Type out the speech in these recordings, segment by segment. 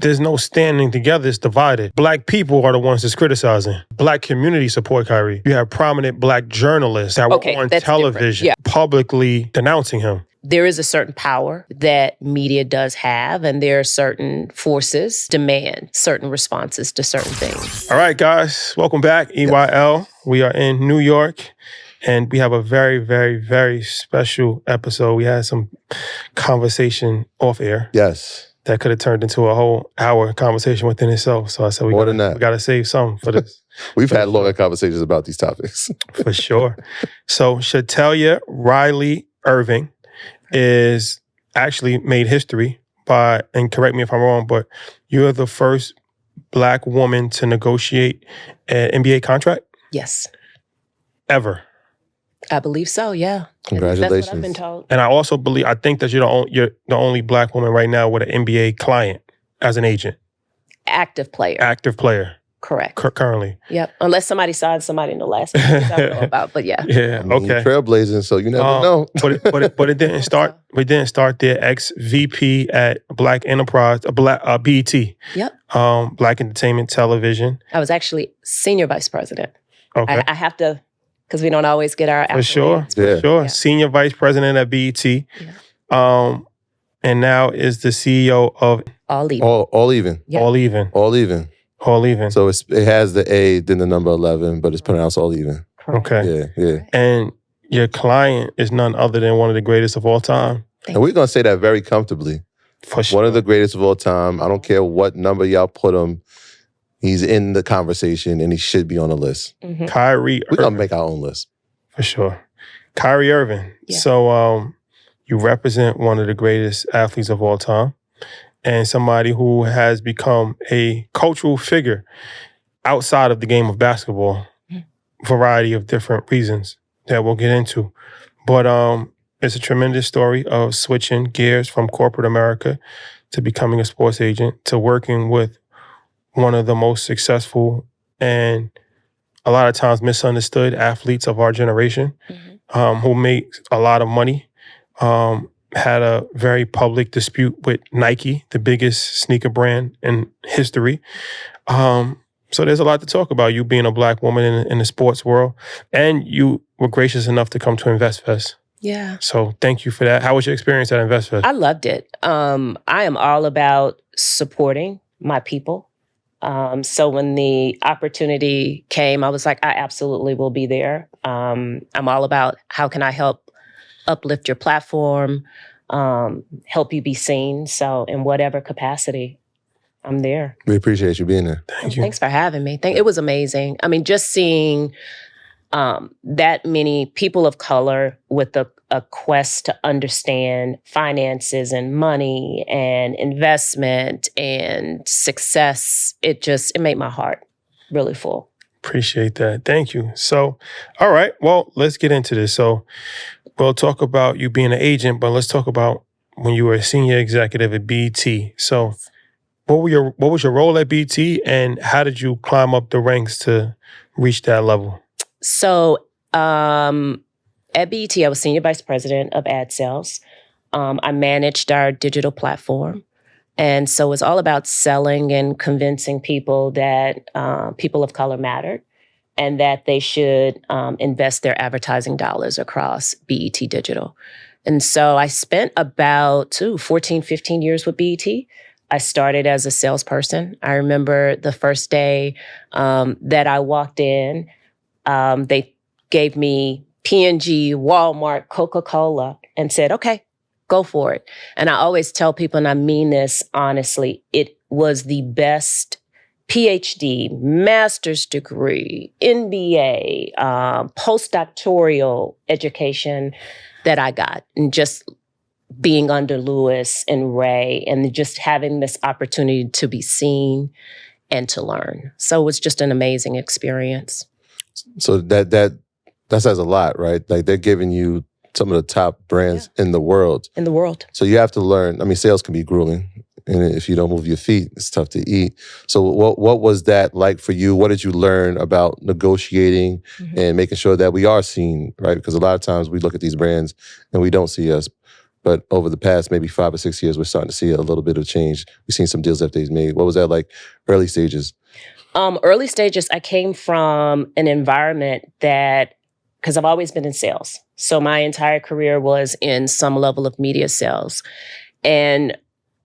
there's no standing together. It's divided. Black people are the ones that's criticizing. Black community support Kyrie. You have prominent black journalists that were on television publicly denouncing him. There is a certain power that media does have, and there are certain forces demand certain responses to certain things. All right, guys. Welcome back, EYL. We are in New York, and we have a very, very, very special episode. We had some conversation off air. Yes. That could have turned into a whole hour conversation within itself. So I said, we got to save some for this. We've had longer conversations about these topics. For sure. So Shetellia Riley Irving is actually made history by, and correct me if I'm wrong, but you're the first Black woman to negotiate an NBA contract? Yes. Ever? I believe so, yeah. Congratulations. That's what I've been told. And I think that you're the only Black woman right now with an NBA client as an agent. Active player. Active player. Correct. Currently. Yep. Unless somebody signed somebody in the last month, I don't know about, but yeah. Yeah. Okay. Trailblazing, so you never know. but it didn't start. We didn't start there. Ex-VP at Black Enterprise, BET. Yep. Black Entertainment Television. I was actually senior vice president. Okay. I have to, because we don't always get our accolades. For sure. Yeah. Senior vice president at BET. Yeah. And now is the CEO of All Even. All Even. Yep. All Even. All Even. All Even. So it has the A, then the number 11, but it's pronounced All Even. Correct. Okay. Yeah. And your client is none other than one of the greatest of all time. And we're going to say that very comfortably. For sure. One of the greatest of all time. I don't care what number y'all put him. He's in the conversation and he should be on the list. Mm-hmm. Kyrie We're going to make our own list. For sure. Kyrie Irving. Yeah. So you represent one of the greatest athletes of all time and somebody who has become a cultural figure outside of the game of basketball. Variety of different reasons that we'll get into. But it's a tremendous story of switching gears from corporate America to becoming a sports agent to working with one of the most successful and a lot of times misunderstood athletes of our generation, who make a lot of money, had a very public dispute with Nike, the biggest sneaker brand in history. So there's a lot to talk about, you being a Black woman in the sports world. And you were gracious enough to come to InvestFest. Yeah. So thank you for that. How was your experience at InvestFest? I loved it. I am all about supporting my people. So when the opportunity came, I was like, I absolutely will be there. I'm all about how can I help uplift your platform, help you be seen. So in whatever capacity, I'm there. We appreciate you being there. Thank you. Thanks for having me. It was amazing. I mean, just seeing that many people of color with a quest to understand finances and money and investment and success, it made my heart really full. Appreciate that. Thank you. So, all right. Well, let's get into this. So we'll talk about you being an agent, but let's talk about when you were a senior executive at BET. So what was your role at BET and how did you climb up the ranks to reach that level? So at BET, I was senior vice president of ad sales. I managed our digital platform. And so it's all about selling and convincing people that people of color mattered and that they should invest their advertising dollars across BET Digital. And so I spent about 14, 15 years with BET. I started as a salesperson. I remember the first day that I walked in, they gave me P&G, Walmart, Coca-Cola, and said, okay, go for it. And I always tell people, and I mean this honestly, it was the best PhD, master's degree, MBA, postdoctoral education that I got. And just being under Lewis and Ray and just having this opportunity to be seen and to learn. So it was just an amazing experience. So that says a lot, right? Like they're giving you some of the top brands in the world. In the world. So you have to learn. I mean, sales can be grueling. And if you don't move your feet, it's tough to eat. So what was that like for you? What did you learn about negotiating and making sure that we are seen, right? Because a lot of times we look at these brands and we don't see us. But over the past maybe 5 or 6 years, we're starting to see a little bit of change. We've seen some deals that they've made. What was that like early stages? Early stages, I came from an environment that, because I've always been in sales. So my entire career was in some level of media sales. And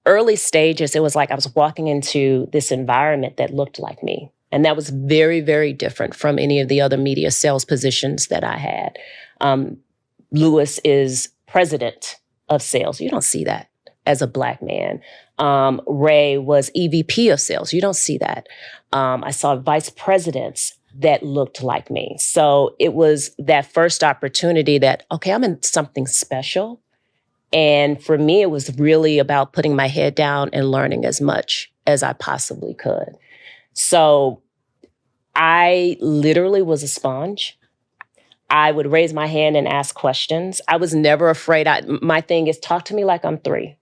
early stages, it was like I was walking into this environment that looked like me. And that was very, very different from any of the other media sales positions that I had. Lewis is president of sales. You don't see that as a Black man. Ray was EVP of sales. You don't see that. I saw vice presidents that looked like me. So it was that first opportunity that, okay, I'm in something special. And for me, it was really about putting my head down and learning as much as I possibly could. So I literally was a sponge. I would raise my hand and ask questions. I was never afraid. My thing is, talk to me like I'm 3.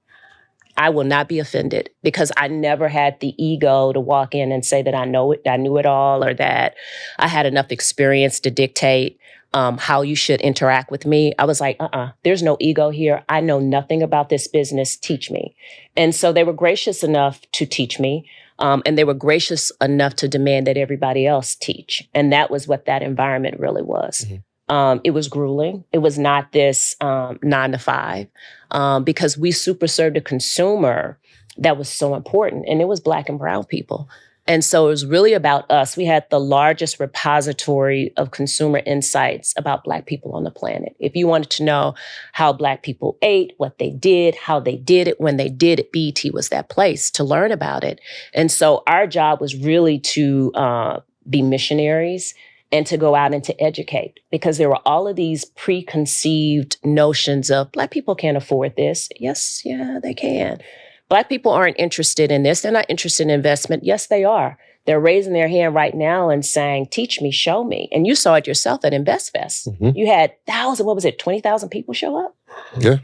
I will not be offended because I never had the ego to walk in and say that I knew it all, or that I had enough experience to dictate how you should interact with me. I was like, there's no ego here. I know nothing about this business. Teach me. And so they were gracious enough to teach me. And they were gracious enough to demand that everybody else teach. And that was what that environment really was. Mm-hmm. It was grueling. It was not this 9 to 5 because we super served a consumer that was so important. And it was Black and brown people. And so it was really about us. We had the largest repository of consumer insights about Black people on the planet. If you wanted to know how Black people ate, what they did, how they did it, when they did it, BET was that place to learn about it. And so our job was really to be missionaries and to go out and to educate, because there were all of these preconceived notions of Black people can't afford this. Yes, yeah, they can. Black people aren't interested in this. They're not interested in investment. Yes, they are. They're raising their hand right now and saying, teach me, show me. And you saw it yourself at InvestFest. Mm-hmm. You had 20,000 people show up? Yeah.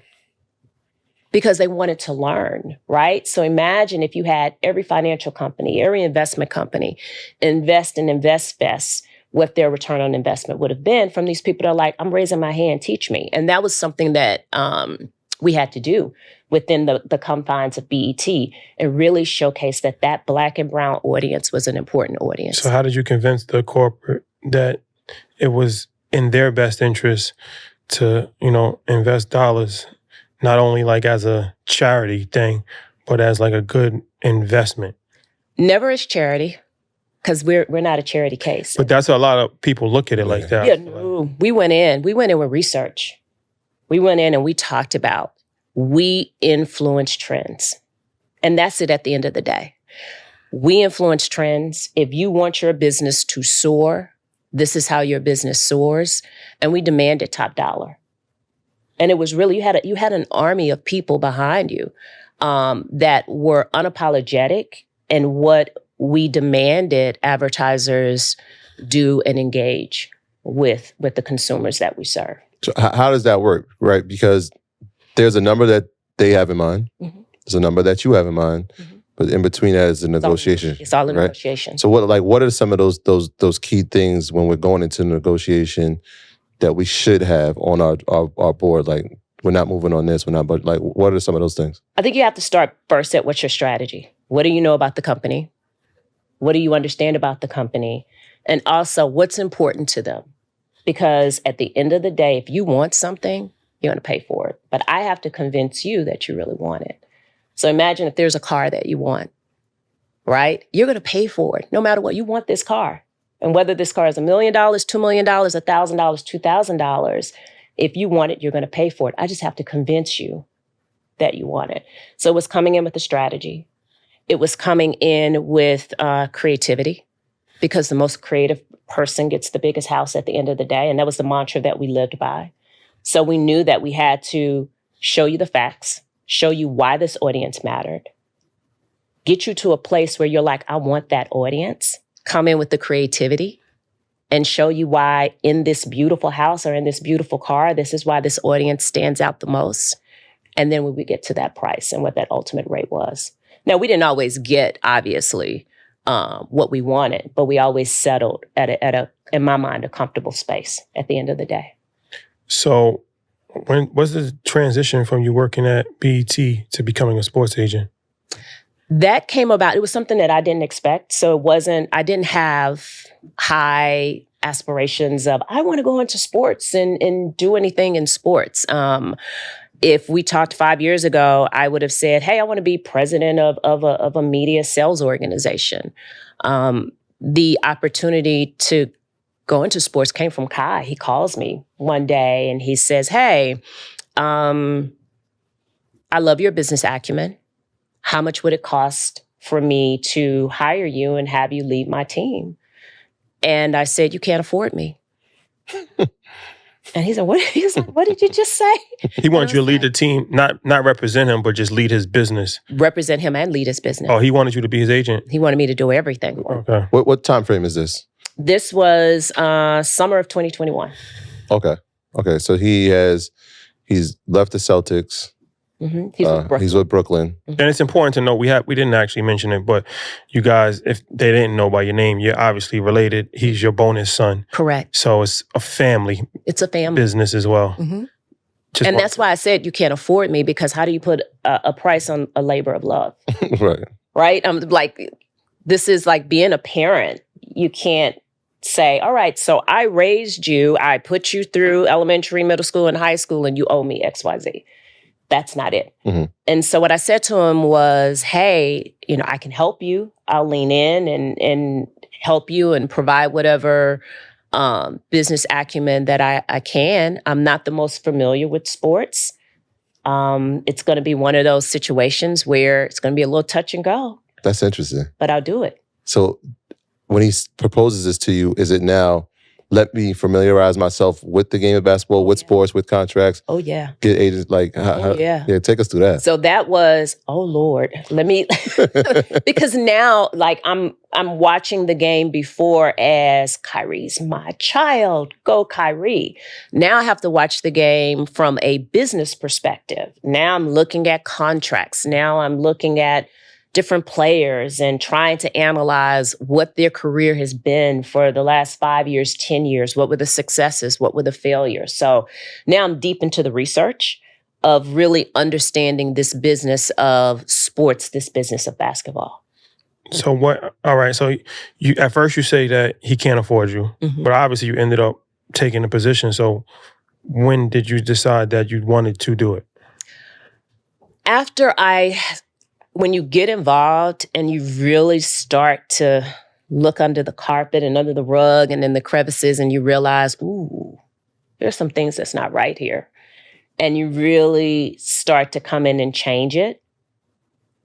Because they wanted to learn, right? So imagine if you had every financial company, every investment company invest in InvestFest, what their return on investment would have been from these people that are like, I'm raising my hand, teach me. And that was something that we had to do within the confines of BET and really showcase that Black and brown audience was an important audience. So how did you convince the corporate that it was in their best interest to, invest dollars, not only like as a charity thing, but as like a good investment? Never as charity. Because we're not a charity case. But that's a lot of people look at it like that. Yeah, no. We went in with research. We went in and we talked about, we influence trends. And that's it at the end of the day. We influence trends. If you want your business to soar, this is how your business soars. And we demanded top dollar. And it was really, you had an army of people behind you that were unapologetic in what we demanded advertisers do and engage with the consumers that we serve. So how does that work, right? Because there's a number that they have in mind. Mm-hmm. There's a number that you have in mind. Mm-hmm. But in between that is a negotiation. It's all a right? negotiation. So what are some of those key things when we're going into negotiation that we should have on our board? Like, we're not moving on this, but like, what are some of those things? I think you have to start first at what's your strategy. What do you know about the company? What do you understand about the company? And also, what's important to them? Because at the end of the day, if you want something, you're going to pay for it. But I have to convince you that you really want it. So imagine if there's a car that you want, right? You're going to pay for it no matter what. You want this car. And whether this car is $1 million, $2 million, $1,000, $2,000, if you want it, you're going to pay for it. I just have to convince you that you want it. So it was coming in with a strategy. It was coming in with creativity, because the most creative person gets the biggest house at the end of the day. And that was the mantra that we lived by. So we knew that we had to show you the facts, show you why this audience mattered, get you to a place where you're like, I want that audience, come in with the creativity and show you why in this beautiful house or in this beautiful car, this is why this audience stands out the most. And then we would get to that price and what that ultimate rate was. Now, we didn't always get, obviously, what we wanted, but we always settled at a, in my mind, a comfortable space at the end of the day. So When was the transition from you working at BET to becoming a sports agent? That came about, it was something that I didn't expect. So I didn't have high aspirations of, I want to go into sports and do anything in sports. If we talked 5 years ago, I would have said, hey, I want to be president of a media sales organization. The opportunity to go into sports came from Kai. He calls me one day and he says, hey, I love your business acumen. How much would it cost for me to hire you and have you lead my team? And I said, you can't afford me. And he said, what did you just say? He wanted you to lead the team, not represent him, but just lead his business. Represent him and lead his business. Oh, he wanted you to be his agent? He wanted me to do everything. Okay. What time frame is this? This was summer of 2021. Okay. So he's left the Celtics. Mm-hmm. He's with Brooklyn. And it's important to know, we didn't actually mention it, but you guys, if they didn't know by your name, you're obviously related. He's your bonus son. Correct. So it's a family. It's a family business as well. Mm-hmm. And that's why I said you can't afford me, because how do you put a price on a labor of love? Right? I'm like, this is like being a parent. You can't say, all right, so I raised you, I put you through elementary, middle school, and high school, and you owe me XYZ. That's not it. Mm-hmm. And so what I said to him was, hey, I can help you. I'll lean in and help you and provide whatever business acumen that I can. I'm not the most familiar with sports. It's going to be one of those situations where it's going to be a little touch and go. That's interesting. But I'll do it. So when he proposes this to you, is it now, let me familiarize myself with the game of basketball, with sports, with contracts? Oh, yeah. Get agents, yeah, take us through that. So that was, oh, Lord, let me, because now, like, I'm watching the game before as Kyrie's my child, go Kyrie. Now I have to watch the game from a business perspective. Now I'm looking at contracts. Now I'm looking at different players and trying to analyze what their career has been for the last 5 years, 10 years. What were the successes? What were the failures? So now I'm deep into the research of really understanding this business of sports, this business of basketball. So all right, so you at first you say that he can't afford you, Mm-hmm. but obviously you ended up taking the position. So when did you decide that you wanted to do it? When you get involved and you really start to look under the carpet and under the rug and in the crevices, and you realize, ooh, there's some things that's not right here. And you really start to come in and change it.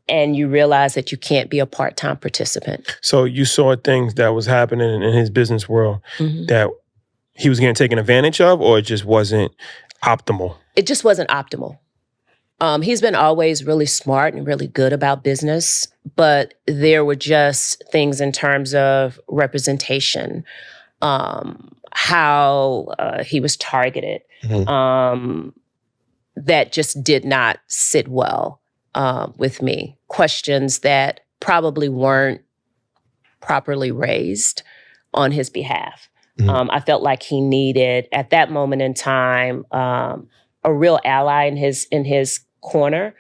And you realize that you can't be a part-time participant. So you saw things that was happening in his business world Mm-hmm. that he was getting taken advantage of, or it just wasn't optimal? It just wasn't optimal. He's been always really smart and really good about business, but there were just things in terms of representation, how he was targeted, Mm-hmm. That just did not sit well with me. Questions that probably weren't properly raised on his behalf. Mm-hmm. I felt like he needed, at that moment in time, a real ally in his corner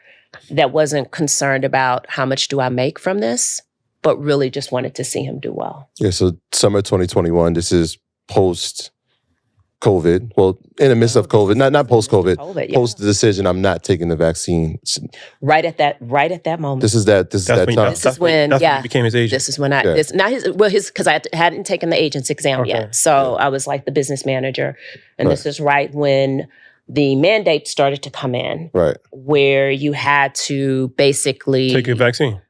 that wasn't concerned about how much do I make from this, but really just wanted to see him do well. Yeah, so summer 2021, this is post-COVID. Well, in the midst of COVID, not post-COVID, COVID, post the decision, I'm not taking the vaccine. Right at that moment. This is that time. That's when he became his agent. This is when because I hadn't taken the agent's exam yet. So I was like the business manager. And this is right when the mandate started to come in, right, where you had to basically take the vaccine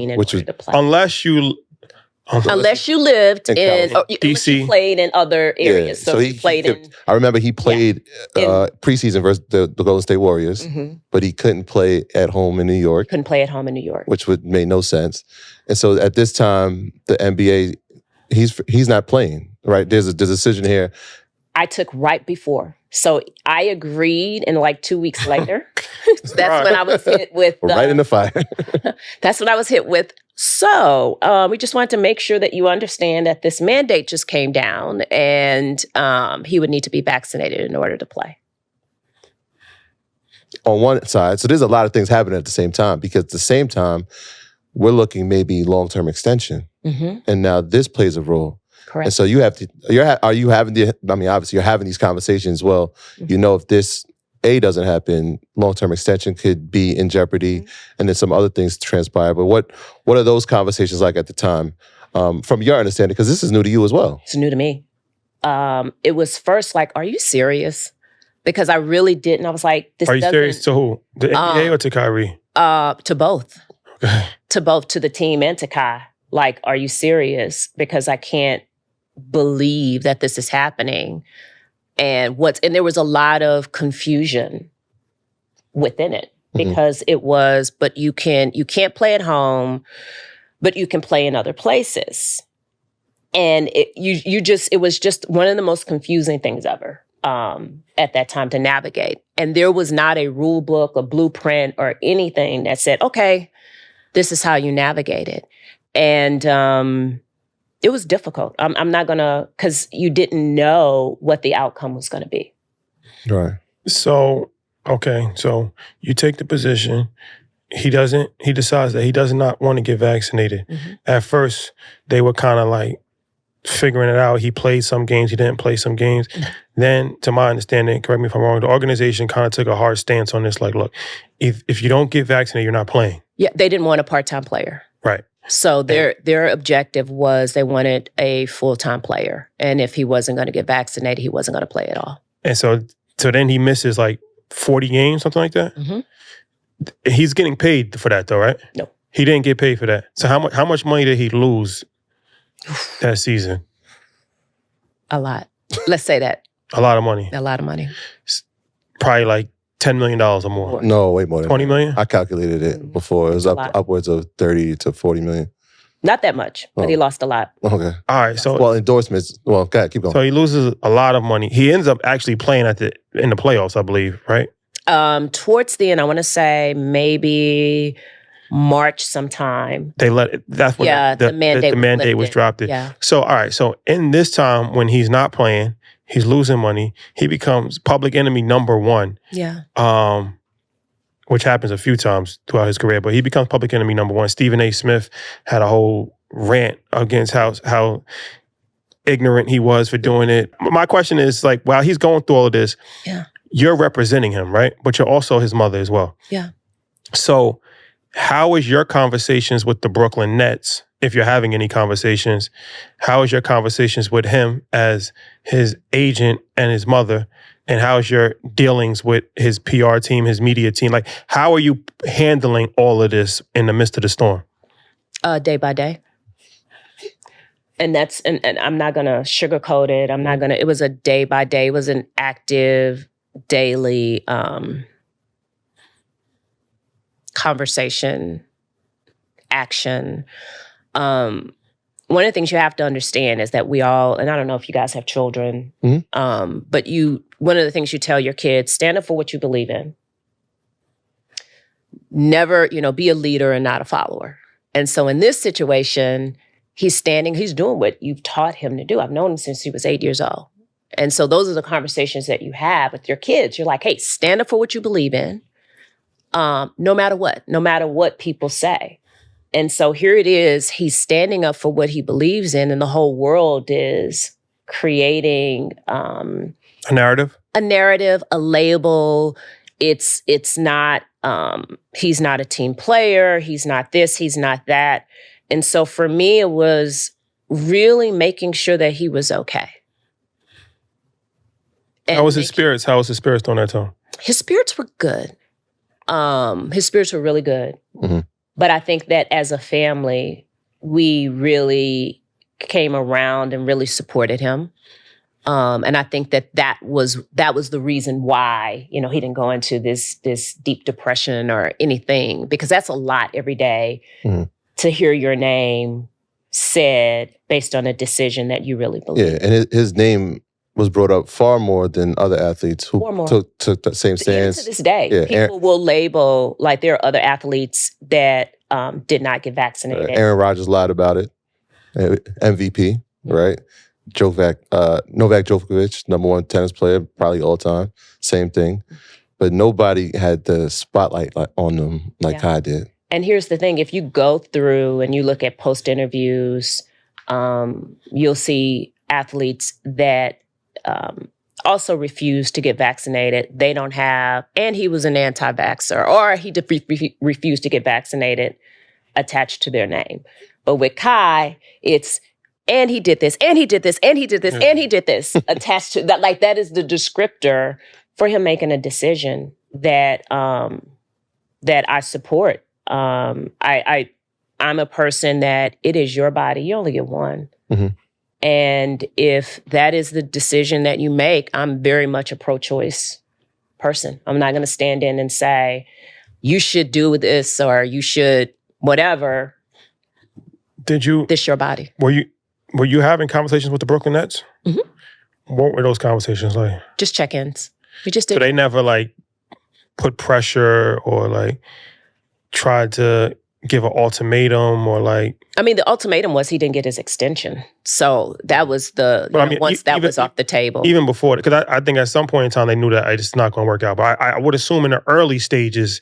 in order to play. Unless you lived in DC, you played in other areas. Yeah. So he played in. I remember he played preseason versus the Golden State Warriors, Mm-hmm. but he couldn't play at home in New York. Couldn't play at home in New York, which would make no sense. And so at this time, the NBA, he's not playing. Right? There's a decision here. I took right before. So I agreed, and like 2 weeks later, that's when I was hit with... right in the fire. That's when I was hit with, so we just wanted to make sure that you understand that this mandate just came down, and he would need to be vaccinated in order to play. on one side. So there's a lot of things happening at the same time, because at the same time, we're looking maybe long-term extension. And now this plays a role. Correct. And so you have to, are you having obviously you're having these conversations. Well, if this doesn't happen, long-term extension could be in jeopardy, and then some other things transpire. But what are those conversations like at the time, from your understanding? Because this is new to you as well. It's new to me. It was first like, are you serious? Because I really didn't. I was like, this Are you serious to who? The NBA or to Kyrie? To both. Okay. To both, to the team and to Kai. Like, are you serious? Because I can't believe that this is happening. And there was a lot of confusion within it, because it was, but you can't play at home, but you can play in other places. And it was just one of the most confusing things ever at that time to navigate. And there was not a rule book, a blueprint, or anything that said, okay, this is how you navigate it. And it was difficult. I'm not gonna, because you didn't know what the outcome was gonna be. Right. So, okay, so you take the position. He decides that he does not want to get vaccinated. At first, they were kind of like figuring it out. He played some games, he didn't play some games. Then, to my understanding, correct me if I'm wrong, the organization kind of took a hard stance on this. Like, look, if you don't get vaccinated, you're not playing. Yeah, they didn't want a part-time player. Right. So their objective was they wanted a full-time player. And if he wasn't going to get vaccinated, he wasn't going to play at all. And so then he misses like 40 games, something like that? He's getting paid for that though, right? No. He didn't get paid for that. So how much money did he lose that season? A lot. Let's say that. A lot of money. A lot of money. Probably like $10 million or more. No, way more than 20 that. million? I calculated it before. It was upwards of 30 to 40 million. Not that much, but he lost a lot. Okay. All right. So endorsements. Well, go ahead, keep going. So he loses a lot of money. He ends up actually playing in the playoffs, I believe, right? Towards the end, I want to say maybe March sometime. That's when the mandate was dropped. Yeah. So, all right. So in this time when he's not playing, he's losing money. He becomes public enemy number one. Yeah. Which happens a few times throughout his career, but he becomes public enemy number one. Stephen A. Smith had a whole rant against how ignorant he was for doing it. My question is, like, while he's going through all of this, you're representing him, right? But you're also his mother as well. Yeah. So how is your conversations with the Brooklyn Nets, if you're having any conversations, how is your conversations with him as his agent and his mother? And how's your dealings with his PR team, his media team? Like, how are you handling all of this in the midst of the storm? Day by day. And and I'm not going to sugarcoat it. It was a day by day. It was an active, daily conversation, action. One of the things you have to understand is that we all, and I don't know if you guys have children, but one of the things you tell your kids, stand up for what you believe in. Never, be a leader and not a follower. And so in this situation, he's doing what you've taught him to do. I've known him since he was 8 years old. And so those are the conversations that you have with your kids. You're like, hey, stand up for what you believe in, no matter what people say. And so here it is, he's standing up for what he believes in, and the whole world is creating a narrative, a label. It's not, he's not a team player, he's not this, he's not that. And so for me, it was really making sure that he was okay. And how was his spirits? How was his spirits during that time? His spirits were good. His spirits were really good. But I think that as a family, we really came around and really supported him. And I think that was the reason why, he didn't go into this deep depression or anything, because that's a lot every day to hear your name said based on a decision that you really believe. Yeah, and his name was brought up far more than other athletes who took the same stance. Even to this day, people will label, like, there are other athletes that did not get vaccinated. Aaron Rodgers lied about it. MVP, right? Novak Djokovic, number one tennis player, probably all time. Same thing. but nobody had the spotlight on them like Yeah. Kai did. And here's the thing, if you go through and you look at post interviews, you'll see athletes that also refused to get vaccinated. They don't have, and he was an anti-vaxxer, or he refused to get vaccinated attached to their name. But with Kai, it's, and he did this, and he did this, and he did this, and he did this, attached to that. Like, that is the descriptor for him making a decision that that I support. I'm a person that it is your body. You only get one. Mm-hmm. And if that is the decision that you make, I'm very much a pro-choice person. I'm not going to stand in and say, you should do this or you should whatever. Did you? This your body. Were you having conversations with the Brooklyn Nets? Mm-hmm. What were those conversations like? Just check-ins. We just did. So they never like put pressure or like tried to give an ultimatum or like. I mean, the ultimatum was he didn't get his extension. So that was the, once that was off the table. Even before, because I think at some point in time they knew that it's not going to work out. But I would assume in the early stages,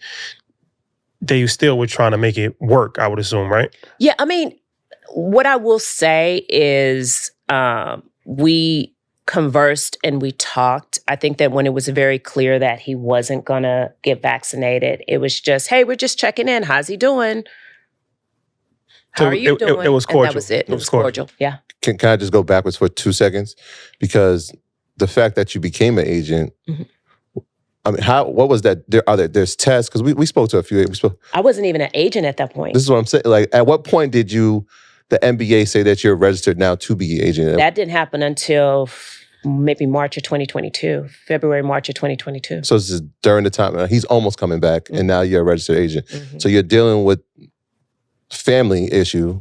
they still were trying to make it work, I would assume, right? Yeah, I mean, what I will say is we conversed and we talked. I think that when it was very clear that he wasn't going to get vaccinated, it was just, hey, we're just checking in. How's he doing? How are you doing? It was cordial. And that was it. It was cordial. Yeah. Can I just go backwards for 2 seconds? Because the fact that you became an agent, Mm-hmm. I mean, what was that? There's tests? Because we spoke to a few. I wasn't even an agent at that point. This is what I'm saying. Like, at what point did the NBA say that you're registered now to be an agent? That didn't happen until maybe March of 2022, March of 2022. So this is during the time, he's almost coming back, Mm-hmm. and now you're a registered agent. Mm-hmm. So you're dealing with family issue,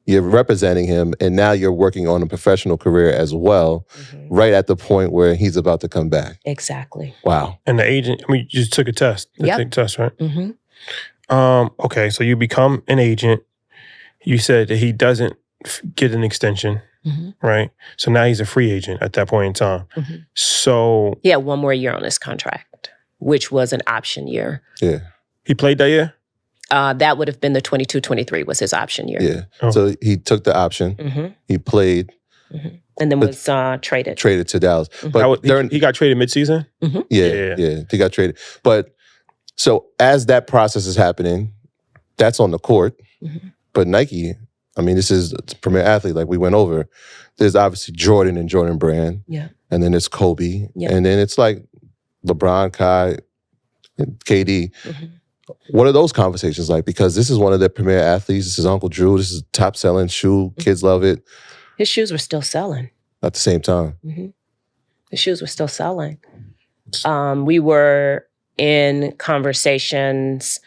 you're representing him, and now you're working on a professional career as well, Mm-hmm. right at the point where he's about to come back. Exactly. Wow. And the agent, I mean, you just took a test. Yep. Took a test, right? Mm-hmm. Okay, so you become an agent. You said that he doesn't get an extension, Mm-hmm. right? So now he's a free agent at that point in time. Mm-hmm. So He had one more year on his contract, which was an option year. Yeah. he played that year? That would have been the 22-23 was his option year. Yeah. Oh. So he took the option. Mm-hmm. He played, Mm-hmm. And then was traded. traded to Dallas. Mhm. But He got traded midseason? yeah, he got traded. But so as that process is happening, that's on the court. Mhm. But Nike, I mean, this is a premier athlete, like we went over. There's obviously Jordan and Jordan Brand. Yeah. And then there's Kobe. Yeah. And then it's like LeBron, Kai, and KD. Mm-hmm. What are those conversations like? Because this is one of their premier athletes. This is Uncle Drew. This is a top-selling shoe. Kids love it. His shoes were still selling. At the same time. Mm-hmm. His shoes were still selling. We were in conversations.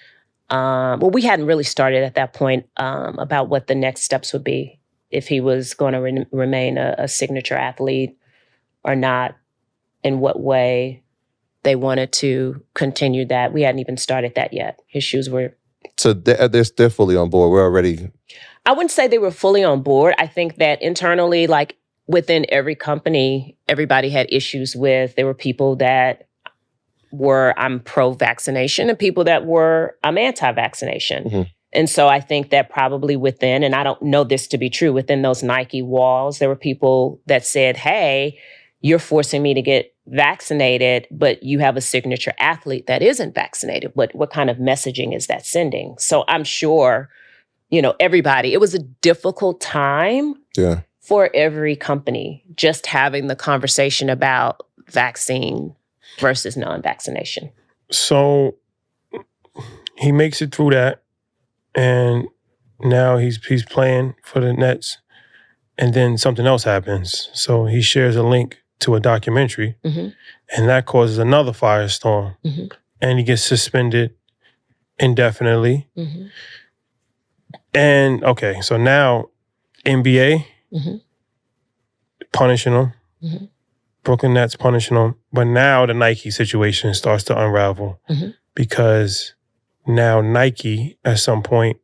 We hadn't really started at that point about what the next steps would be, if he was going to remain a signature athlete or not, in what way they wanted to continue that. We hadn't even started that yet. His shoes were... So they're fully on board. We're already... I wouldn't say they were fully on board. I think that internally, like within every company, everybody had issues with, there were people that were, I'm pro-vaccination, and people that were, I'm anti-vaccination. Mm-hmm. And so I think that probably within, and I don't know this to be true, within those Nike walls, there were people that said, hey, you're forcing me to get vaccinated, but you have a signature athlete that isn't vaccinated. What kind of messaging is that sending? So I'm sure, everybody, it was a difficult time for every company, just having the conversation about vaccine versus non-vaccination. So he makes it through that, and now he's playing for the Nets, and then something else happens. So he shares a link to a documentary, Mm-hmm. and that causes another firestorm, Mm-hmm. and he gets suspended indefinitely. Mm-hmm. And okay, so now NBA Mm-hmm. punishing him, Mm-hmm. Brooklyn Nets punishing him, but now the Nike situation starts to unravel Mm-hmm. because now Nike at some point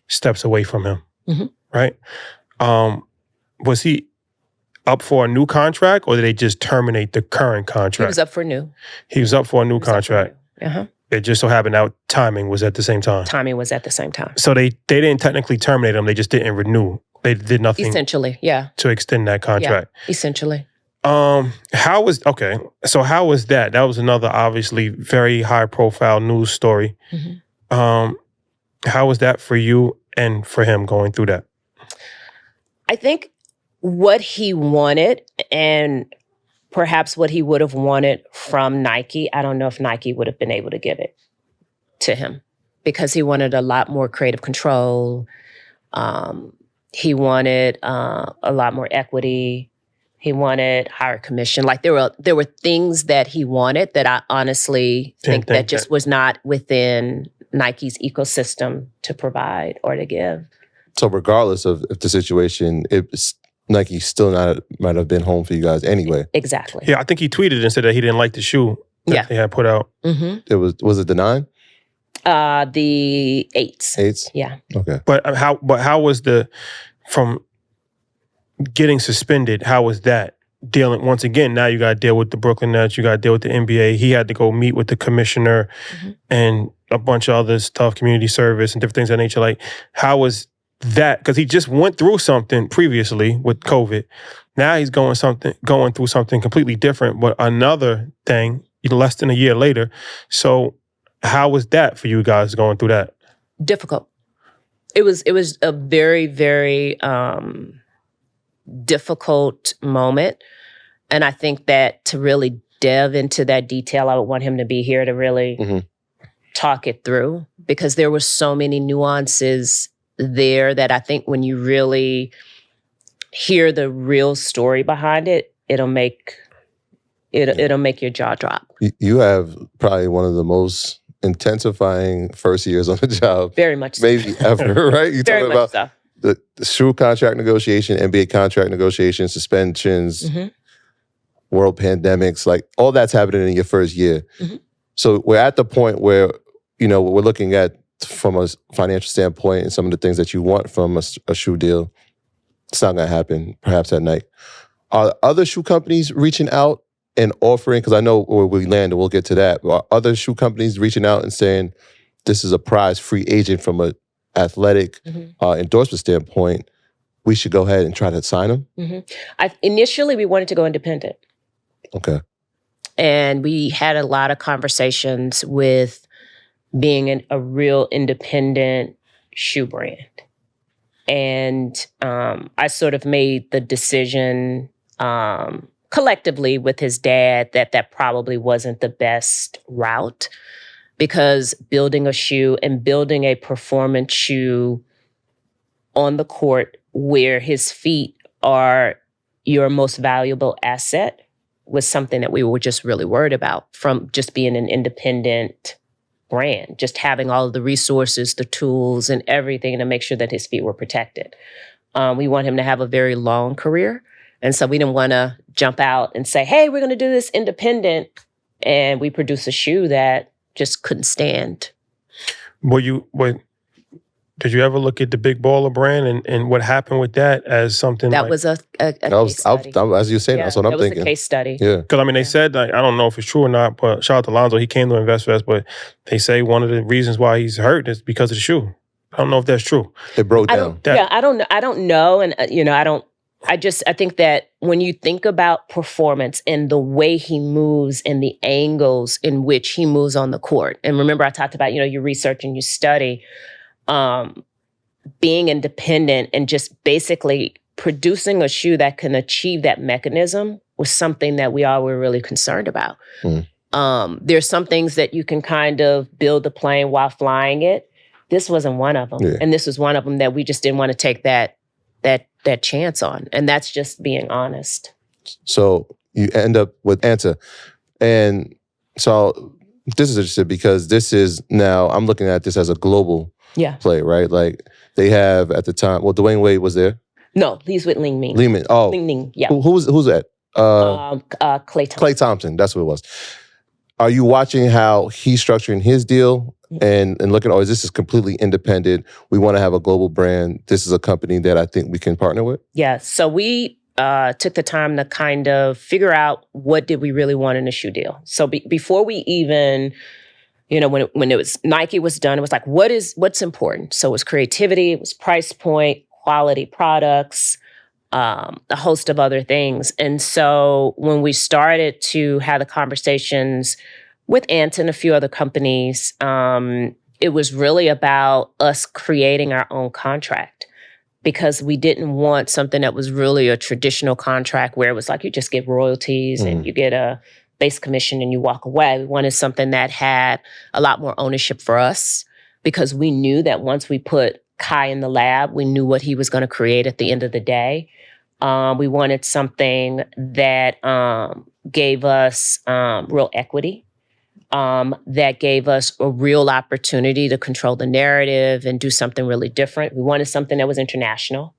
steps away from him, Mm-hmm. right? Was he? up for a new contract, or did they just terminate the current contract? He was up for new. He was up for a new contract. Uh-huh. It just so happened that timing was at the same time. Timing was at the same time. So they didn't technically terminate him. They just didn't renew. They did nothing Essentially, yeah. to extend that contract. Yeah, essentially. How was that? That was another obviously very high profile news story. Mm-hmm. How was that for you and for him going through that? I think what he wanted, and perhaps what he would have wanted from Nike, I don't know if Nike would have been able to give it to him, because he wanted a lot more creative control. He wanted a lot more equity. He wanted higher commission. Like there were things that he wanted that I honestly think that just was not within Nike's ecosystem to provide or to give. So regardless of if the situation, Nike still might have been home for you guys anyway. Exactly. Yeah, I think he tweeted and said that he didn't like the shoe that they had put out. Mm-hmm. It was it the 9? The 8s. 8s? Yeah. Okay. But how was from getting suspended, how was that? Dealing, once again, now you got to deal with the Brooklyn Nets, you got to deal with the NBA. He had to go meet with the commissioner and a bunch of other stuff, community service and different things of that nature. Like, how was that? Because he just went through something previously with COVID. Now he's going through something completely different, but another thing less than a year later. So how was that for you guys going through that? Difficult. It was a very, very difficult moment. And I think that to really delve into that detail, I would want him to be here to really talk it through, because there were so many nuances there that I think when you really hear the real story behind it, it'll make your jaw drop. You have probably one of the most intensifying first years on the job. Very much so. Maybe ever, right? You're Very talking much about so. the shoe contract negotiation, NBA contract negotiation, suspensions, world pandemics, like all that's happening in your first year. So we're at the point where, we're looking at from a financial standpoint and some of the things that you want from a shoe deal. It's not going to happen, perhaps at night. Are other shoe companies reaching out and offering, because I know where we land and we'll get to that, are other shoe companies reaching out and saying, this is a prize free agent from an athletic endorsement standpoint, we should go ahead and try to sign them? Initially, we wanted to go independent. Okay. And we had a lot of conversations with being a real independent shoe brand. And I sort of made the decision collectively with his dad that probably wasn't the best route, because building a shoe and building a performance shoe on the court where his feet are your most valuable asset was something that we were just really worried about, from just being an independent brand, just having all of the resources, the tools, and everything to make sure that his feet were protected. We want him to have a very long career. And so we didn't want to jump out and say, hey, we're going to do this independent. And we produce a shoe that just couldn't stand. Did you ever look at the Big Baller brand and what happened with that as something that was a case study. As you say, that's what I'm thinking. That was a case study. Yeah. Because, they said, I don't know if it's true or not, but shout out to Lonzo, he came to InvestFest, but they say one of the reasons why he's hurt is because of the shoe. I don't know if that's true. It broke down. I don't know. I don't know. And, I think that when you think about performance and the way he moves and the angles in which he moves on the court, and remember I talked about, you research and you study, being independent and just basically producing a shoe that can achieve that mechanism was something that we all were really concerned about. There's some things that you can kind of build the plane while flying it. This wasn't one of them. Yeah. And this was one of them that we just didn't want to take that chance on. And that's just being honest. So you end up with ANTA. And so this is interesting because this is now, I'm looking at this as a global play, right? Like they have at the time, Dwayne Wade was there. No, he's with Ling Ming. Ling Ming, oh. Ling Ming, yeah. Who's that? Klay Thompson. Klay Thompson, that's what it was. Are you watching how he's structuring his deal and looking, this is completely independent. We want to have a global brand. This is a company that I think we can partner with? Yeah, so we took the time to kind of figure out what did we really want in a shoe deal. So before we even, when it was Nike was done, it was like, what's important? So it was creativity, it was price point, quality products, a host of other things. And so when we started to have the conversations with ANTA and a few other companies, it was really about us creating our own contract, because we didn't want something that was really a traditional contract where it was like you just get royalties and you get a base commission and you walk away. We wanted something that had a lot more ownership for us, because we knew that once we put Kai in the lab, we knew what he was going to create at the end of the day. We wanted something that gave us real equity, that gave us a real opportunity to control the narrative and do something really different. We wanted something that was international.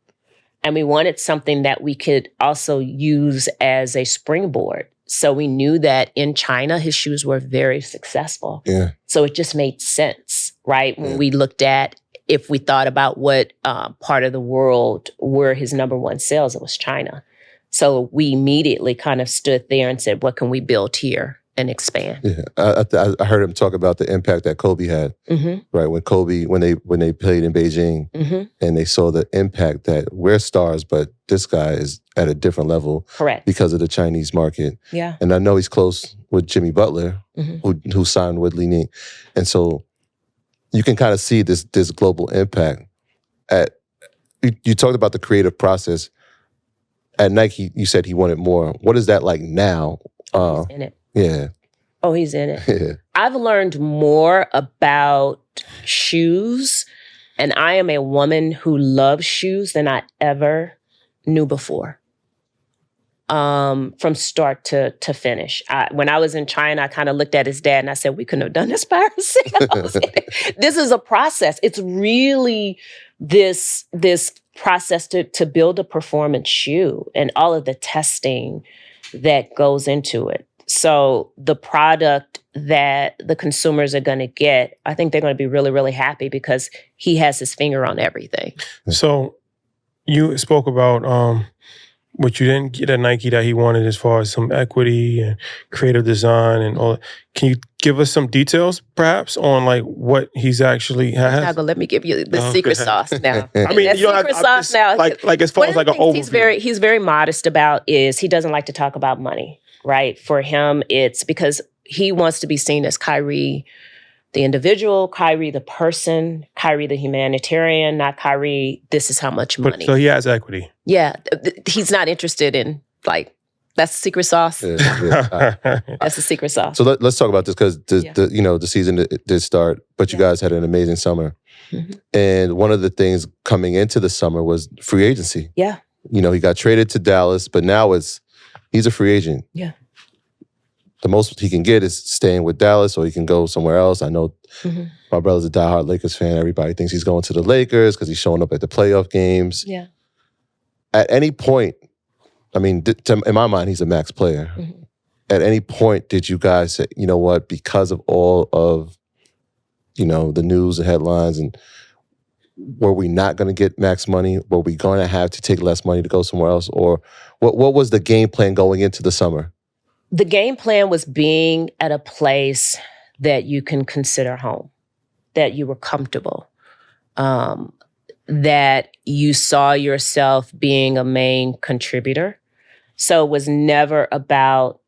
And we wanted something that we could also use as a springboard. So we knew that in China, his shoes were very successful. Yeah. So it just made sense, right? When we looked at, if we thought about what part of the world were his number one sales, it was China. So we immediately kind of stood there and said, what can we build here and expand? Yeah, I heard him talk about the impact that Kobe had, right? When they played in Beijing, and they saw the impact that we're stars, but this guy is at a different level, correct, because of the Chinese market. Yeah, and I know he's close with Jimmy Butler, who signed with Li Ning, and so you can kind of see this global impact. You talked about the creative process at Nike. You said he wanted more. What is that like now? He's in it. Yeah. Oh, he's in it. Yeah. I've learned more about shoes, and I am a woman who loves shoes than I ever knew before. From start to finish. When I was in China, I kind of looked at his dad and I said, we couldn't have done this by ourselves. This is a process. It's really this process to build a performance shoe and all of the testing that goes into it. So the product that the consumers are going to get, I think they're going to be really, really happy because he has his finger on everything. So you spoke about what you didn't get at Nike that he wanted, as far as some equity and creative design and all. Can you give us some details, perhaps, on like what he's actually has? Now, but let me give you the secret sauce now. I mean, you don't have now. Like as far as like an overview. He's very modest about is he doesn't like to talk about money, right? For him, it's because he wants to be seen as Kyrie, the individual, Kyrie, the person, Kyrie, the humanitarian, not Kyrie, this is how much money. So he has equity. Yeah. He's not interested in, like, that's the secret sauce. Yeah. That's the secret sauce. So let's talk about this, because the season did start, but you guys had an amazing summer. And one of the things coming into the summer was free agency. Yeah. He got traded to Dallas, but now he's a free agent. Yeah. The most he can get is staying with Dallas, or he can go somewhere else. I know my brother's a diehard Lakers fan. Everybody thinks he's going to the Lakers because he's showing up at the playoff games. Yeah. At any point, I mean, in my mind, he's a max player. At any point, did you guys say, you know what, because of all of, the news and headlines, and were we not going to get max money? Were we going to have to take less money to go somewhere else? Or what was the game plan going into the summer? The game plan was being at a place that you can consider home, that you were comfortable, that you saw yourself being a main contributor. So it was never about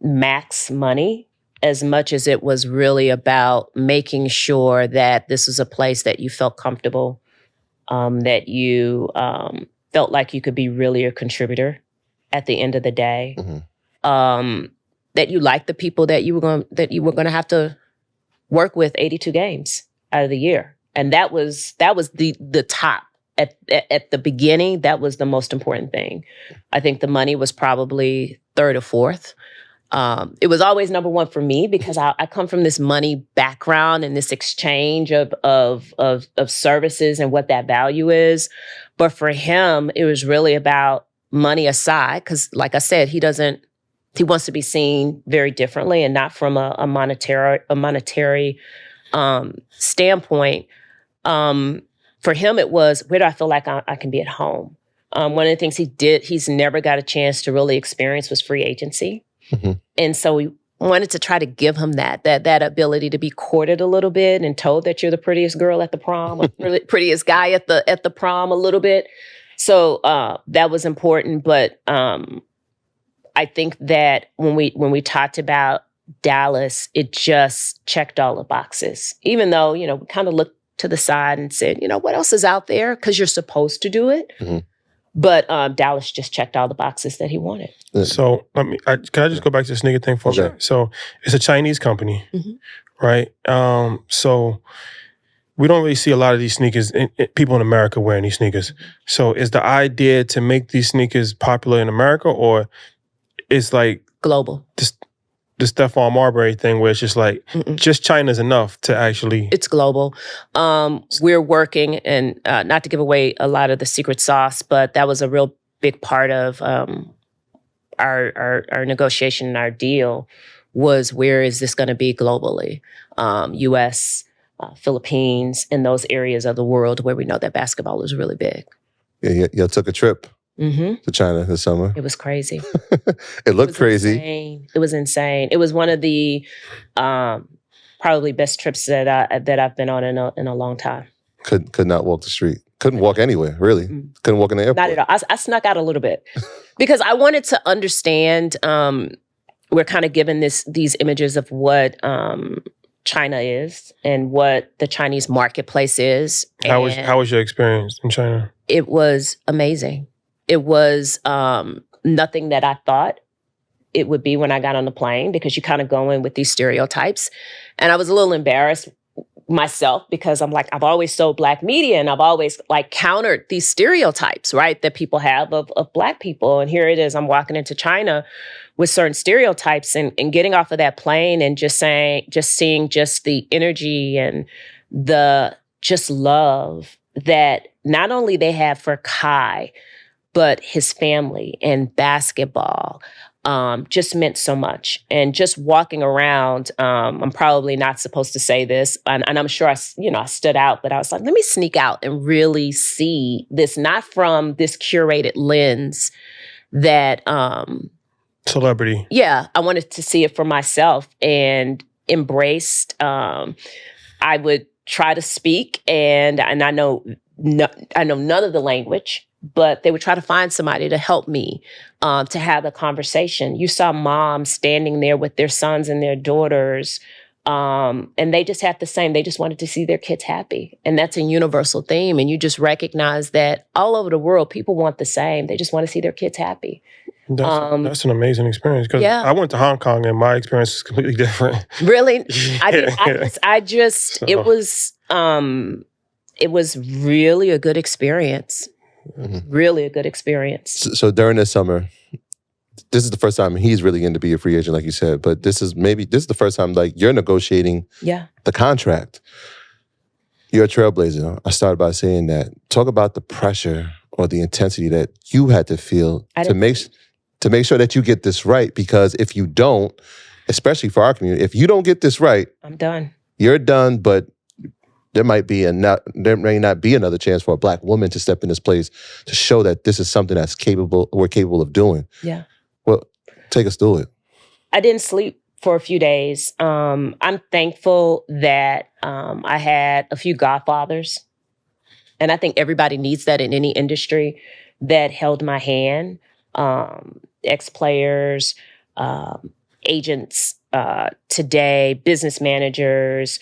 max money as much as it was really about making sure that this was a place that you felt comfortable, that you felt like you could be really a contributor at the end of the day. That you liked the people that you were going to have to work with 82 games out of the year, and that was the top at the beginning. That was the most important thing. I think the money was probably third or fourth. It was always number one for me because I come from this money background and this exchange of services and what that value is. But for him, it was really about money aside, because like I said, he wants to be seen very differently and not from a monetary standpoint. For him, it was, where do I feel like I can be at home? One of the things he's never got a chance to really experience was free agency. Mm-hmm. And so we wanted to try to give him that ability to be courted a little bit and told that you're the prettiest girl at the prom, or prettiest guy at the prom a little bit. So that was important. But I think that when we talked about Dallas, it just checked all the boxes. Even though, we kind of looked to the side and said, what else is out there? Because you're supposed to do it. Mm-hmm. But Dallas just checked all the boxes that he wanted. So can I just go back to the sneaker thing for a minute? So it's a Chinese company, right? So we don't really see a lot of these sneakers, people in America wearing these sneakers. So is the idea to make these sneakers popular in America, or it's like global? The Stephon Marbury thing where it's just like, just China's enough to actually... It's global. We're working, and not to give away a lot of the secret sauce, but that was a real big part of our negotiation and our deal was, where is this going to be globally? U.S., Philippines, and those areas of the world where we know that basketball is really big. Yeah, y'all took a trip to China this summer. It was crazy. It looked crazy. Insane. It was insane. It was one of the probably best trips that I've been on in a long time. Could not walk the street. Couldn't walk anywhere, really. Couldn't walk in the airport. Not at all. I snuck out a little bit because I wanted to understand. We're kind of given these images of what China is and what the Chinese marketplace is. How was your experience in China? It was amazing. It was nothing that I thought it would be when I got on the plane, because you kind of go in with these stereotypes. And I was a little embarrassed myself because I'm like, I've always sold Black media and I've always countered these stereotypes, right, that people have of Black people. And here it is, I'm walking into China with certain stereotypes and getting off of that plane and just seeing the energy and the just love that not only they have for Kai, but his family and basketball just meant so much. And just walking around, I'm probably not supposed to say this, and I'm sure I stood out, but I was like, let me sneak out and really see this, not from this curated lens that... celebrity. Yeah, I wanted to see it for myself and embraced. I would try to speak, and I know none of the language, but they would try to find somebody to help me to have a conversation. You saw moms standing there with their sons and their daughters, and they just had the same. They just wanted to see their kids happy, and that's a universal theme. And you just recognize that all over the world, people want the same. They just want to see their kids happy. That's an amazing experience, because I went to Hong Kong and my experience was completely different. Really? It was really a good experience. Really a good experience. So during this summer, this is the first time he's really going to be a free agent, like you said, but this is the first time you're negotiating the contract. You're a trailblazer. I started by saying that. Talk about the pressure or the intensity that you had to feel to make sure that you get this right, because if you don't, especially for our community, if you don't get this right, I'm done. You're done, but there may not be another chance for a Black woman to step in this place to show that this is something we're capable of doing. Yeah. Well, take us through it. I didn't sleep for a few days. I'm thankful that I had a few godfathers, and I think everybody needs that in any industry, that held my hand. Ex-players, agents today, business managers,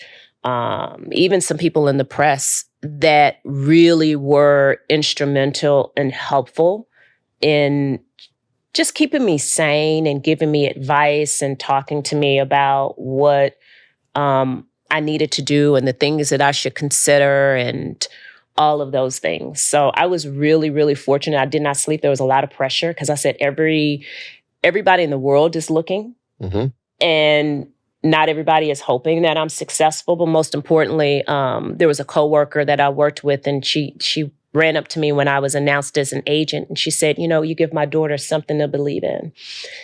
even some people in the press that really were instrumental and helpful in just keeping me sane and giving me advice and talking to me about what I needed to do and the things that I should consider and all of those things. So I was really, really fortunate. I did not sleep. There was a lot of pressure because I said everybody in the world is looking, and not everybody is hoping that I'm successful. But most importantly, there was a coworker that I worked with, and she ran up to me when I was announced as an agent, and she said, you give my daughter something to believe in.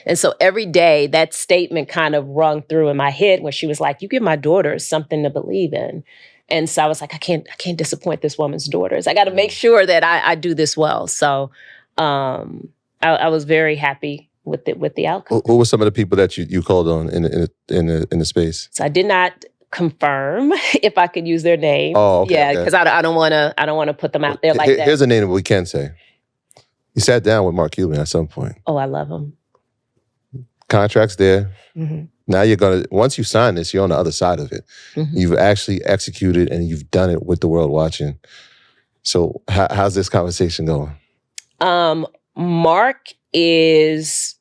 And so every day that statement kind of rung through in my head when she was like, you give my daughter something to believe in. And so I was like, I can't disappoint this woman's daughters. I got to make sure that I do this well. So I was very happy with the outcome. Who were some of the people that you called on in the space? So I did not confirm if I could use their names. Oh, okay. Yeah, because I don't want to put them out there like that. Here's a name that we can say. You sat down with Mark Cuban at some point. Oh, I love him. Contract's there. Mm-hmm. Now once you sign this, you're on the other side of it. Mm-hmm. You've actually executed and you've done it with the world watching. So how's this conversation going? Mark is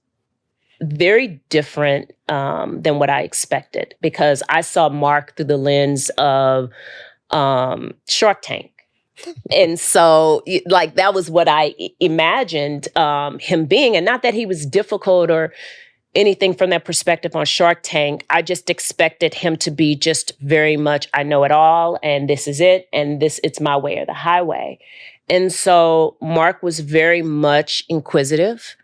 very different than what I expected, because I saw Mark through the lens of Shark Tank. And so, like, that was what I imagined him being. And not that he was difficult or anything from that perspective on Shark Tank. I just expected him to be just very much, I know it all, and this is it, and it's my way or the highway. And so Mark was very much inquisitive.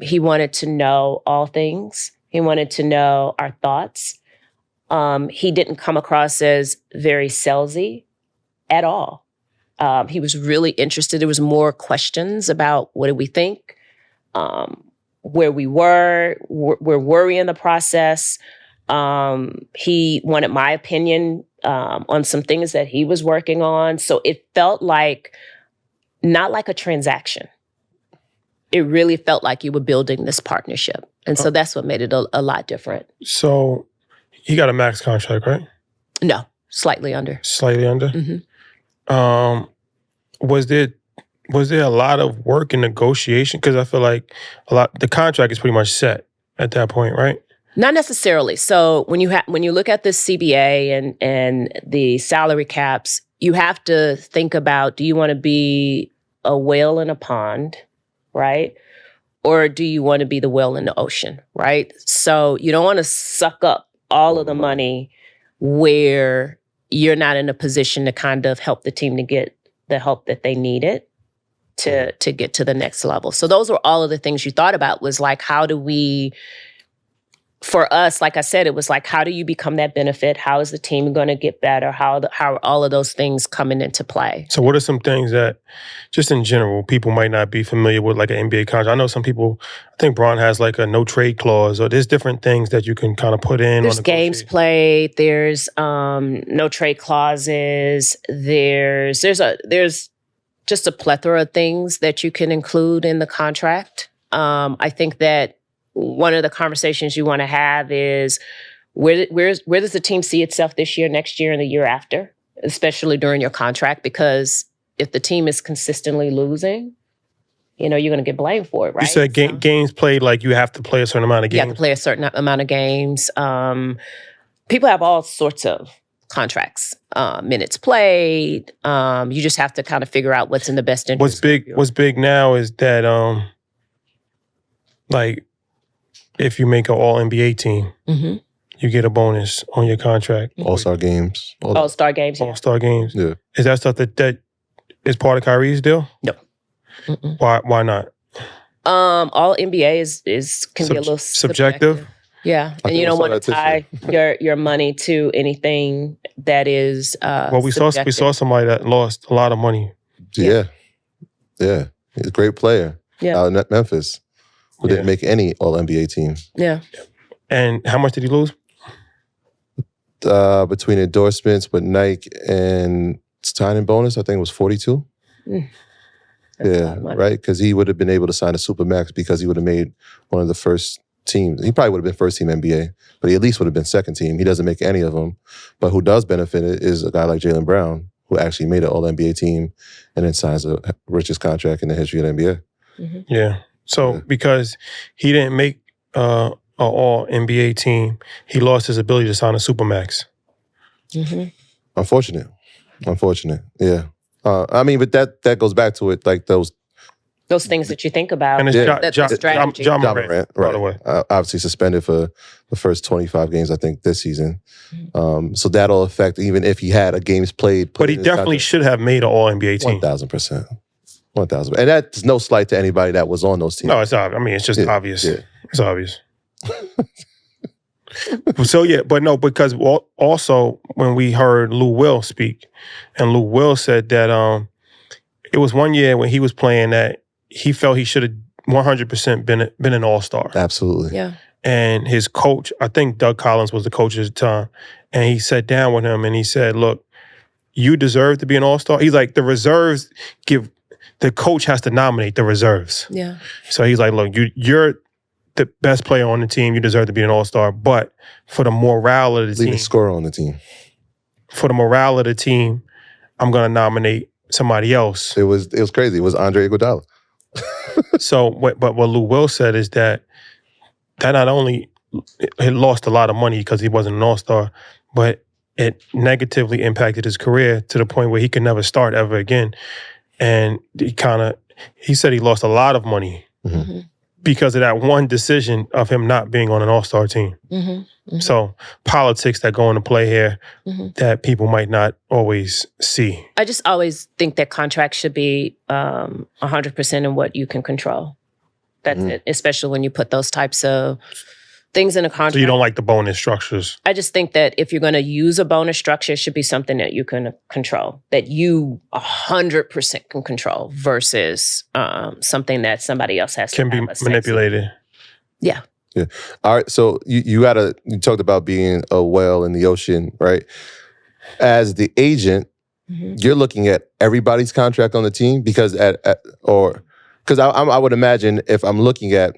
He wanted to know all things. He wanted to know our thoughts. He didn't come across as very salesy at all. He was really interested. There was more questions about what did we think, where we were in the process. He wanted my opinion on some things that he was working on. So it felt not like a transaction. It really felt like you were building this partnership. And so that's what made it a lot different. So he got a max contract, right? No, slightly under. Slightly under? Mm-hmm. Was there a lot of work and negotiation? Because I feel like the contract is pretty much set at that point, right? Not necessarily. So when you look at the CBA and the salary caps, you have to think about, do you want to be a whale in a pond, right? Or do you want to be the whale in the ocean, right? So you don't want to suck up all of the money where you're not in a position to kind of help the team to get the help that they needed to get to the next level. So those were all of the things you thought about, was like, how do we, for us, like I said, it was like, how do you become that benefit? How is the team going to get better? How are all of those things coming into play? So what are some things that, just in general, people might not be familiar with, like an NBA contract? I know some people, I think Bron has like a no trade clause, or there's different things that you can kind of put in. There's games played. There's no trade clauses. There's just a plethora of things that you can include in the contract. I think that one of the conversations you want to have is where does the team see itself this year, next year, and the year after, especially during your contract? Because if the team is consistently losing, you're going to get blamed for it, right? You said games played, like you have to play a certain amount of games. You have to play a certain amount of games. People have all sorts of contracts, minutes played. You just have to kind of figure out what's in the best interest. What's big now is that like, if you make an All-NBA team, mm-hmm. you get a bonus on your contract. All-Star games. All-Star games. Yeah. All-Star games. Yeah. Is that stuff that is part of Kyrie's deal? No. Mm-mm. Why not? All NBA is can be a little subjective. Yeah, and you don't want to tie your money to anything that is. Well, we saw somebody that lost a lot of money. Yeah. He's a great player. Yeah, out in Memphis, who didn't make any All-NBA team. Yeah. And how much did he lose? Between endorsements with Nike and signing bonus, I think it was 42. Yeah, right? Because he would have been able to sign a Supermax because he would have made one of the first teams. He probably would have been first team NBA, but he at least would have been second team. He doesn't make any of them. But who does benefit is a guy like Jaylen Brown, who actually made an All-NBA team and then signs the richest contract in the history of the NBA. Mm-hmm. Yeah. So because he didn't make an All-NBA team, he lost his ability to sign a Supermax. Mm-hmm. Unfortunate. Yeah. I mean, but that goes back to it, like those things that you think about. And it's Ja Morant, right. By the way. Obviously suspended for the first 25 games, I think, this season. So that'll affect, even if he had a games played. But he definitely should have made an All-NBA team. 1,000%. 1,000%. And that's no slight to anybody that was on those teams. No, it's obvious. I mean, it's just obvious. Yeah. It's obvious. So, yeah, but no, because also when we heard Lou Will speak, and Lou Will said that it was one year when he was playing that he felt he should have 100% been an all-star. Absolutely. Yeah. And his coach, I think Doug Collins was the coach at the time, and he sat down with him and he said, look, you deserve to be an all-star. He's like, the reserves the coach has to nominate the reserves. Yeah. So he's like, look, you're the best player on the team. You deserve to be an all-star. But for the morale of the Leading team, scorer on the team. for the morale of the team, I'm going to nominate somebody else. It was crazy. It was Andre Iguodala. So, but what Lou Will said is that not only he lost a lot of money because he wasn't an all-star, but it negatively impacted his career to the point where he could never start ever again. And he said he lost a lot of money because of that one decision of him not being on an all-star team. So politics that go into play here that people might not always see. I just always think that contracts should be 100% in what you can control. That's it, especially when you put those types of things in a contract. So you don't like the bonus structures? I just think that if you're going to use a bonus structure, it should be something that you can control, that you 100% can control versus something that somebody else has Can to be have a manipulated. Yeah. Yeah. All right. So you talked about being a whale in the ocean, right? As the agent, you're looking at everybody's contract on the team because I would imagine if I'm looking at,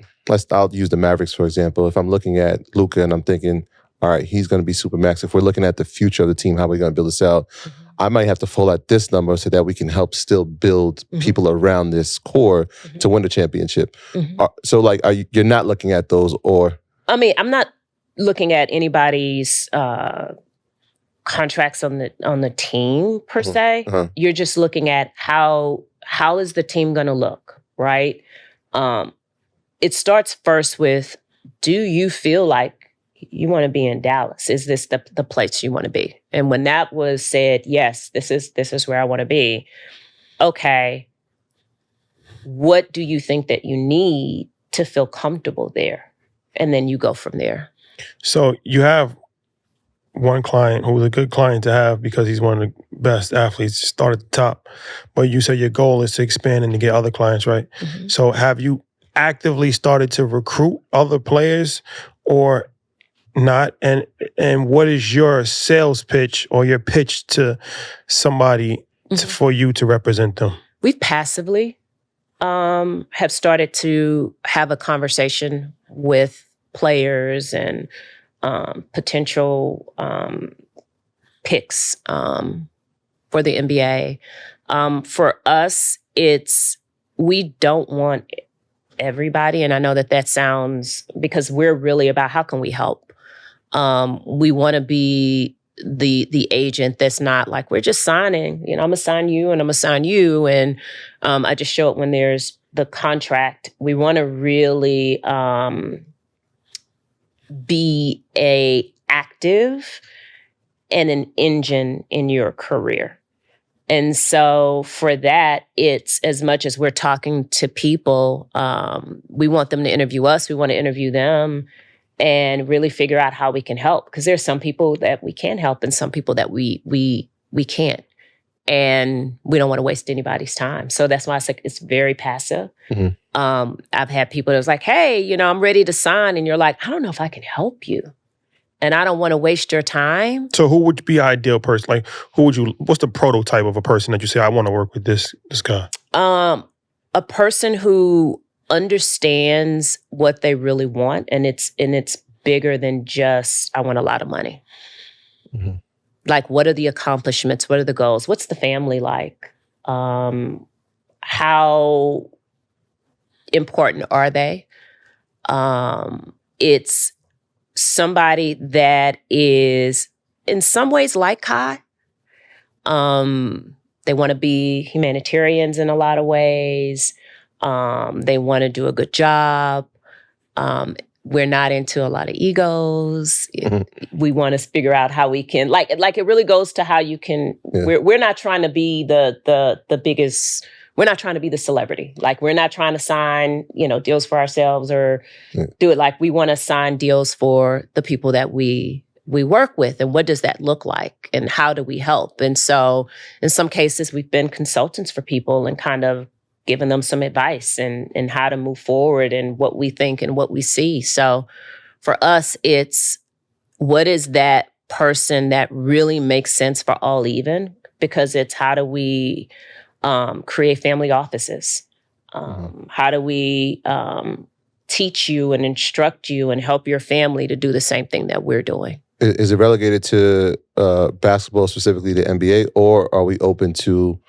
I'll use the Mavericks for example. If I'm looking at Luka and I'm thinking, all right, he's going to be Supermax. If we're looking at the future of the team, how are we going to build this out? I might have to fall at this number so that we can help still build people around this core to win the championship. So like, you're not looking at those or? I mean, I'm not looking at anybody's contracts on the team per se. You're just looking at how is the team going to look, right? It starts first with, do you feel like you want to be in Dallas? Is this the place you want to be? And when that was said, yes, this is where I want to be. Okay, what do you think that you need to feel comfortable there? And then you go from there. So you have one client who was a good client to have because he's one of the best athletes, start at the top. But you said your goal is to expand and to get other clients, right? So have you actively started to recruit other players or not? And what is your sales pitch or your pitch to somebody for you to represent them? We've passively have started to have a conversation with players and potential picks for the NBA. For us, we don't want everybody, and I know that sounds, because we're really about how can we help. We want to be the agent that's not like, we're just signing, I'm gonna sign you and I'm gonna sign you, and I just show it when there's the contract. We want to really be a active and an engine in your career. And so for that, it's as much as we're talking to people, we want them to interview us, we want to interview them and really figure out how we can help. Because there's some people that we can help and some people that we can't. And we don't want to waste anybody's time. So that's why it's very passive. I've had people that was like, hey, I'm ready to sign. And you're like, I don't know if I can help you. And I don't want to waste your time. So who would be an ideal person? Like, what's the prototype of a person that you say, I want to work with this guy? A person who understands what they really want. And it's bigger than just, I want a lot of money. Like, what are the accomplishments? What are the goals? What's the family like? How important are they? It's somebody that is in some ways like Kai. They want to be humanitarians in a lot of ways. They want to do a good job. We're not into a lot of egos. We want to figure out how we can, like it really goes to how you can, we're not trying to be the biggest, we're not trying to be the celebrity. Like, we're not trying to sign, deals for ourselves or do it. Like, we want to sign deals for the people that we work with. And what does that look like? And how do we help? And so in some cases, we've been consultants for people and kind of giving them some advice and how to move forward and what we think and what we see. So for us, it's what is that person that really makes sense for All Even? Because it's how do we create family offices? How do we teach you and instruct you and help your family to do the same thing that we're doing? Is it relegated to basketball, specifically the NBA, or are we open to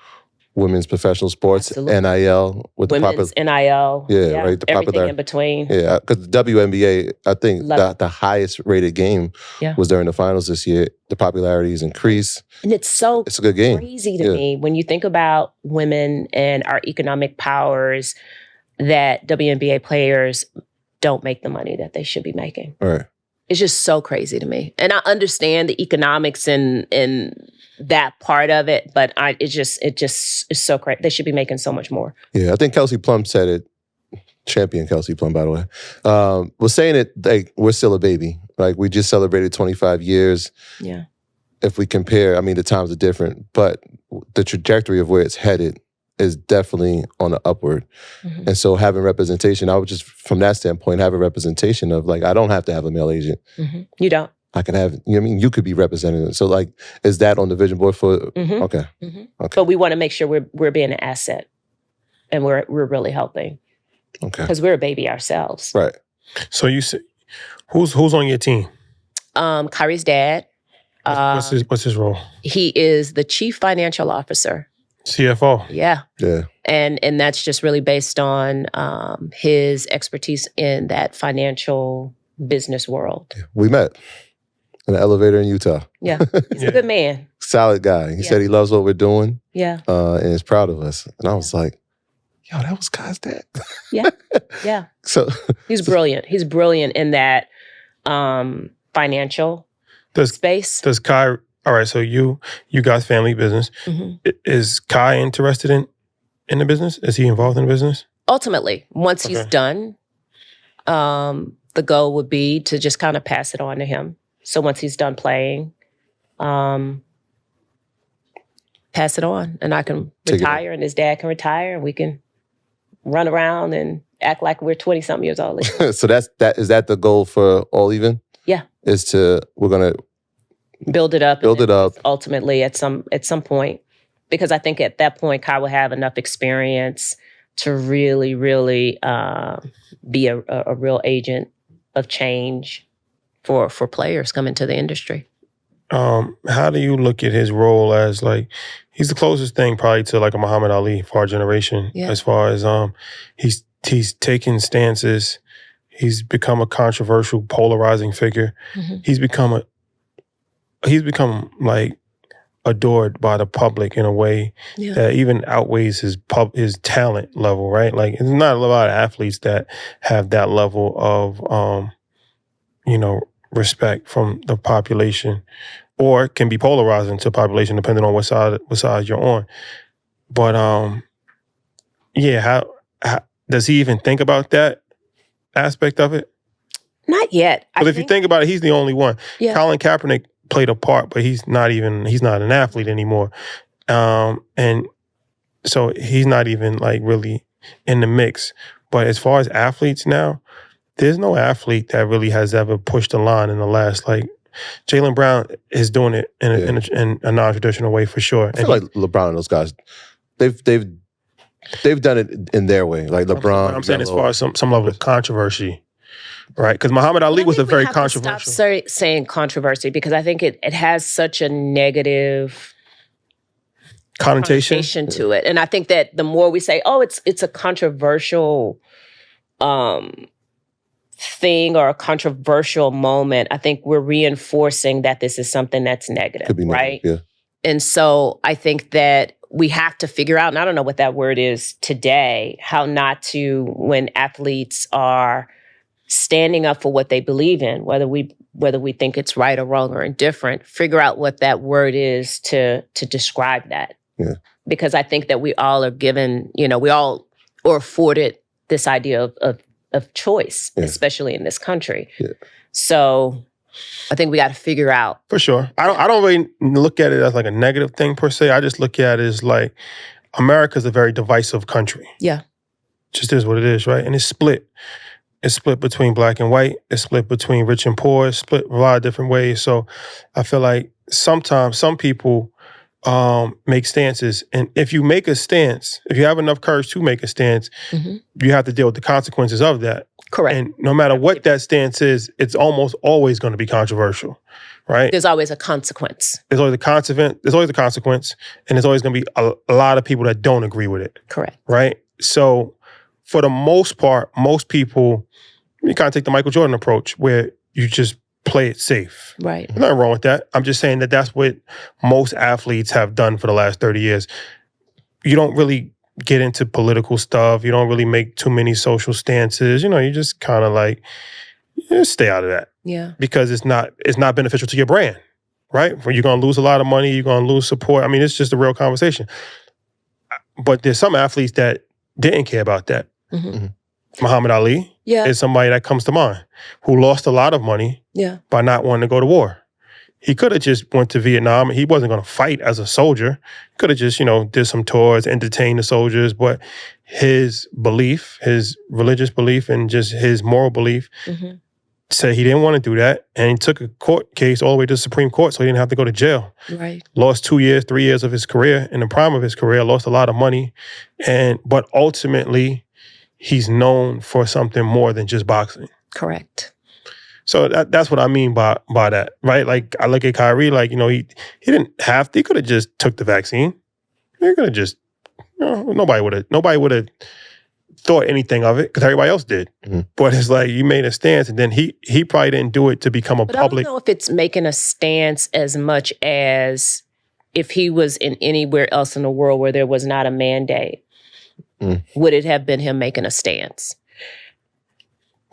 women's professional sports, Absolutely. NIL, with Women's the NIL, Yeah, right, the everything popular- in between. Yeah, because the WNBA, I think the highest rated game Yeah. was during the finals this year. The popularity has increased. And it's a good game. Crazy to me when you think about women and our economic powers, that WNBA players don't make the money that they should be making. All right. It's just so crazy to me. And I understand the economics and that part of it, but it just is so crazy. They should be making so much more. Yeah, I think Kelsey Plum said it. Champion Kelsey Plum, by the way, was saying it like we're still a baby. Like we just celebrated 25 years. Yeah. If we compare, I mean, the times are different, but the trajectory of where it's headed is definitely on the upward. And so having representation, I would just, from that standpoint, have a representation of like, I don't have to have a male agent. You don't. I can have, you know what I mean? You could be represented. So like, is that on the vision board for, okay. But we want to make sure we're being an asset and we're really helping. Okay. Because we're a baby ourselves. Right. So you say, who's on your team? Kyrie's dad. What's his role? He is the chief financial officer. CFO. Yeah. Yeah. And that's just really based on his expertise in that financial business world. We met in an elevator in Utah. Yeah. He's a good man. Solid guy. He said he loves what we're doing. Yeah. And is proud of us. And I was like, yo, that was Kai's dad. Yeah. Yeah. So he's brilliant. He's brilliant in that financial space. Does Kai, all right, so you guys family business. Is Kai interested in the business? Is he involved in the business? Ultimately, once he's done, the goal would be to just kind of pass it on to him. So once he's done playing, pass it on, and I can retire, and his dad can retire, and we can run around and act like we're 20-something years old. So is that the goal for All Even? Yeah. We're gonna build it up. Build it up. Ultimately, at some point, because I think at that point, Kai will have enough experience to really, really be a real agent of change for players coming to the industry. How do you look at his role as like he's the closest thing probably to like a Muhammad Ali for our generation, as far as he's taken stances, he's become a controversial, polarizing figure. He's become like adored by the public in a way that even outweighs his talent level, right? Like there's not a lot of athletes that have that level of respect from the population, or can be polarizing to population depending on what side you're on. But how does he even think about that aspect of it? Not yet. But if you think about it, he's the only one. Yeah. Colin Kaepernick played a part, but he's not an athlete anymore. And so he's not even like really in the mix. But as far as athletes now, there's no athlete that really has ever pushed the line in the last, like, Jaylen Brown is doing it in a non-traditional way for sure. I feel like LeBron and those guys, they've done it in their way. Like LeBron. I'm saying as far as some level of controversy, right? Because Muhammad Ali was a very controversial. Stop saying controversy, because I think it has such a negative connotation to it, and I think that the more we say, "Oh, it's a controversial thing or a controversial moment," I think we're reinforcing that this is something that's negative, Could be right? negative, yeah. And so I think that we have to figure out, and I don't know what that word is today, how not to, when athletes are standing up for what they believe in, whether we think it's right or wrong or indifferent, figure out what that word is to describe that. Yeah. Because I think that we all are given, we all are afforded this idea of choice, especially in this country. Yeah. So I think we got to figure out. For sure. I don't really look at it as like a negative thing per se. I just look at it as like, America's a very divisive country. Yeah. Just is what it is, right? And it's split. It's split between black and white. It's split between rich and poor. It's split a lot of different ways. So I feel like sometimes some people make stances. And if you make a stance, if you have enough courage to make a stance, you have to deal with the consequences of that. Correct. And no matter what that stance is, it's almost always going to be controversial, right? There's always a consequence. There's always a consequence, and there's always going to be a lot of people that don't agree with it. Correct. Right? So for the most part, most people, you kind of take the Michael Jordan approach where you just play it safe. Right. There's nothing wrong with that. I'm just saying that that's what most athletes have done for the last 30 years. You don't really get into political stuff. You don't really make too many social stances. You just kind of like, stay out of that. Yeah. Because it's not beneficial to your brand, right? You're going to lose a lot of money. You're going to lose support. I mean, it's just a real conversation. But there's some athletes that didn't care about that. Muhammad Ali is somebody that comes to mind who lost a lot of money by not wanting to go to war. He could have just went to Vietnam. He wasn't going to fight as a soldier. He could have just, did some tours, entertained the soldiers. But his belief, his religious belief, and just his moral belief said he didn't want to do that. And he took a court case all the way to the Supreme Court so he didn't have to go to jail. Right. Lost 2 years, 3 years of his career, in the prime of his career, lost a lot of money. But ultimately, he's known for something more than just boxing. Correct. So that's what I mean by that, right? Like, I look at Kyrie, like, he didn't have to. He could have just took the vaccine. He could have just, nobody would have thought anything of it because everybody else did. But it's like you made a stance, and then he probably didn't do it to become a public. I don't know if it's making a stance as much as if he was in anywhere else in the world where there was not a mandate. Would it have been him making a stance?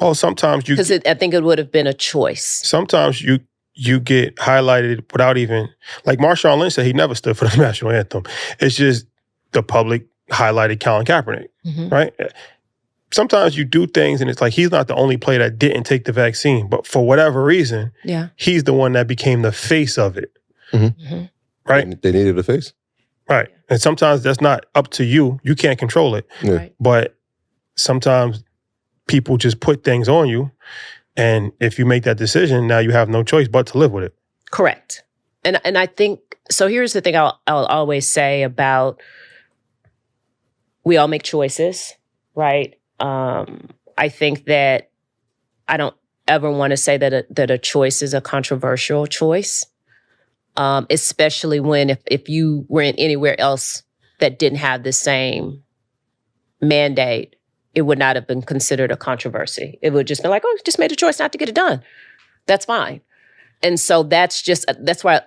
Well, sometimes because I think it would have been a choice. Sometimes you get highlighted without even, like Marshawn Lynch said, he never stood for the national anthem. It's just the public highlighted Colin Kaepernick, right? Sometimes you do things and it's like he's not the only player that didn't take the vaccine, but for whatever reason, he's the one that became the face of it, right? They needed a face. Right. And sometimes that's not up to you. You can't control it. Right. But sometimes people just put things on you. And if you make that decision, now you have no choice but to live with it. Correct. And I think, so here's the thing I'll always say about, we all make choices, right? I think that I don't ever want to say that a choice is a controversial choice. Especially when if you were in anywhere else that didn't have the same mandate, it would not have been considered a controversy. It would just be like, oh, just made a choice not to get it done. That's fine. And so that's why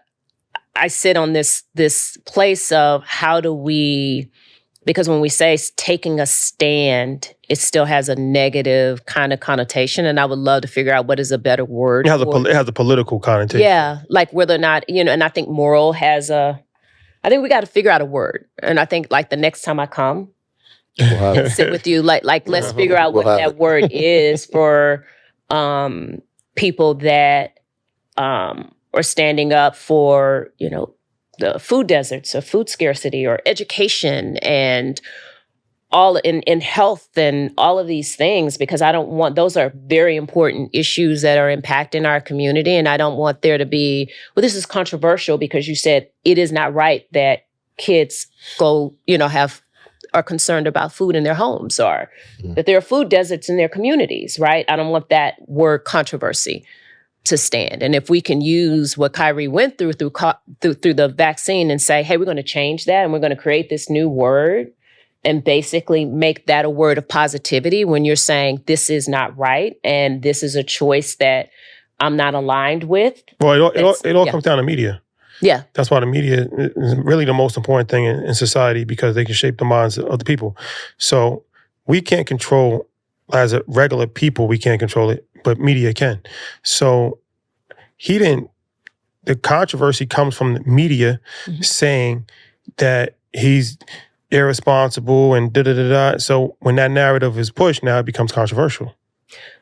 I sit on this place of how do we, because when we say taking a stand, it still has a negative kind of connotation. And I would love to figure out what is a better word. It has a political connotation. Yeah, like whether or not, and I think moral has I think we got to figure out a word. And I think like the next time I come, sit with you, like let's figure out what that word is for people that are standing up for, the food deserts or food scarcity or education and all in health and all of these things, because I don't want, those are very important issues that are impacting our community. And I don't want there to be, well, this is controversial because you said it is not right that kids go, are concerned about food in their homes or that there are food deserts in their communities, right? I don't want that word controversy to stand. And if we can use what Kyrie went through the vaccine and say, hey, we're going to change that and we're going to create this new word and basically make that a word of positivity when you're saying this is not right and this is a choice that I'm not aligned with. Well, it all comes down to media. Yeah. That's why the media is really the most important thing in society, because they can shape the minds of the people. So we can't control, as a regular people, we can't control it, but media can. So the controversy comes from the media saying that he's irresponsible and da-da-da-da. So when that narrative is pushed, now it becomes controversial.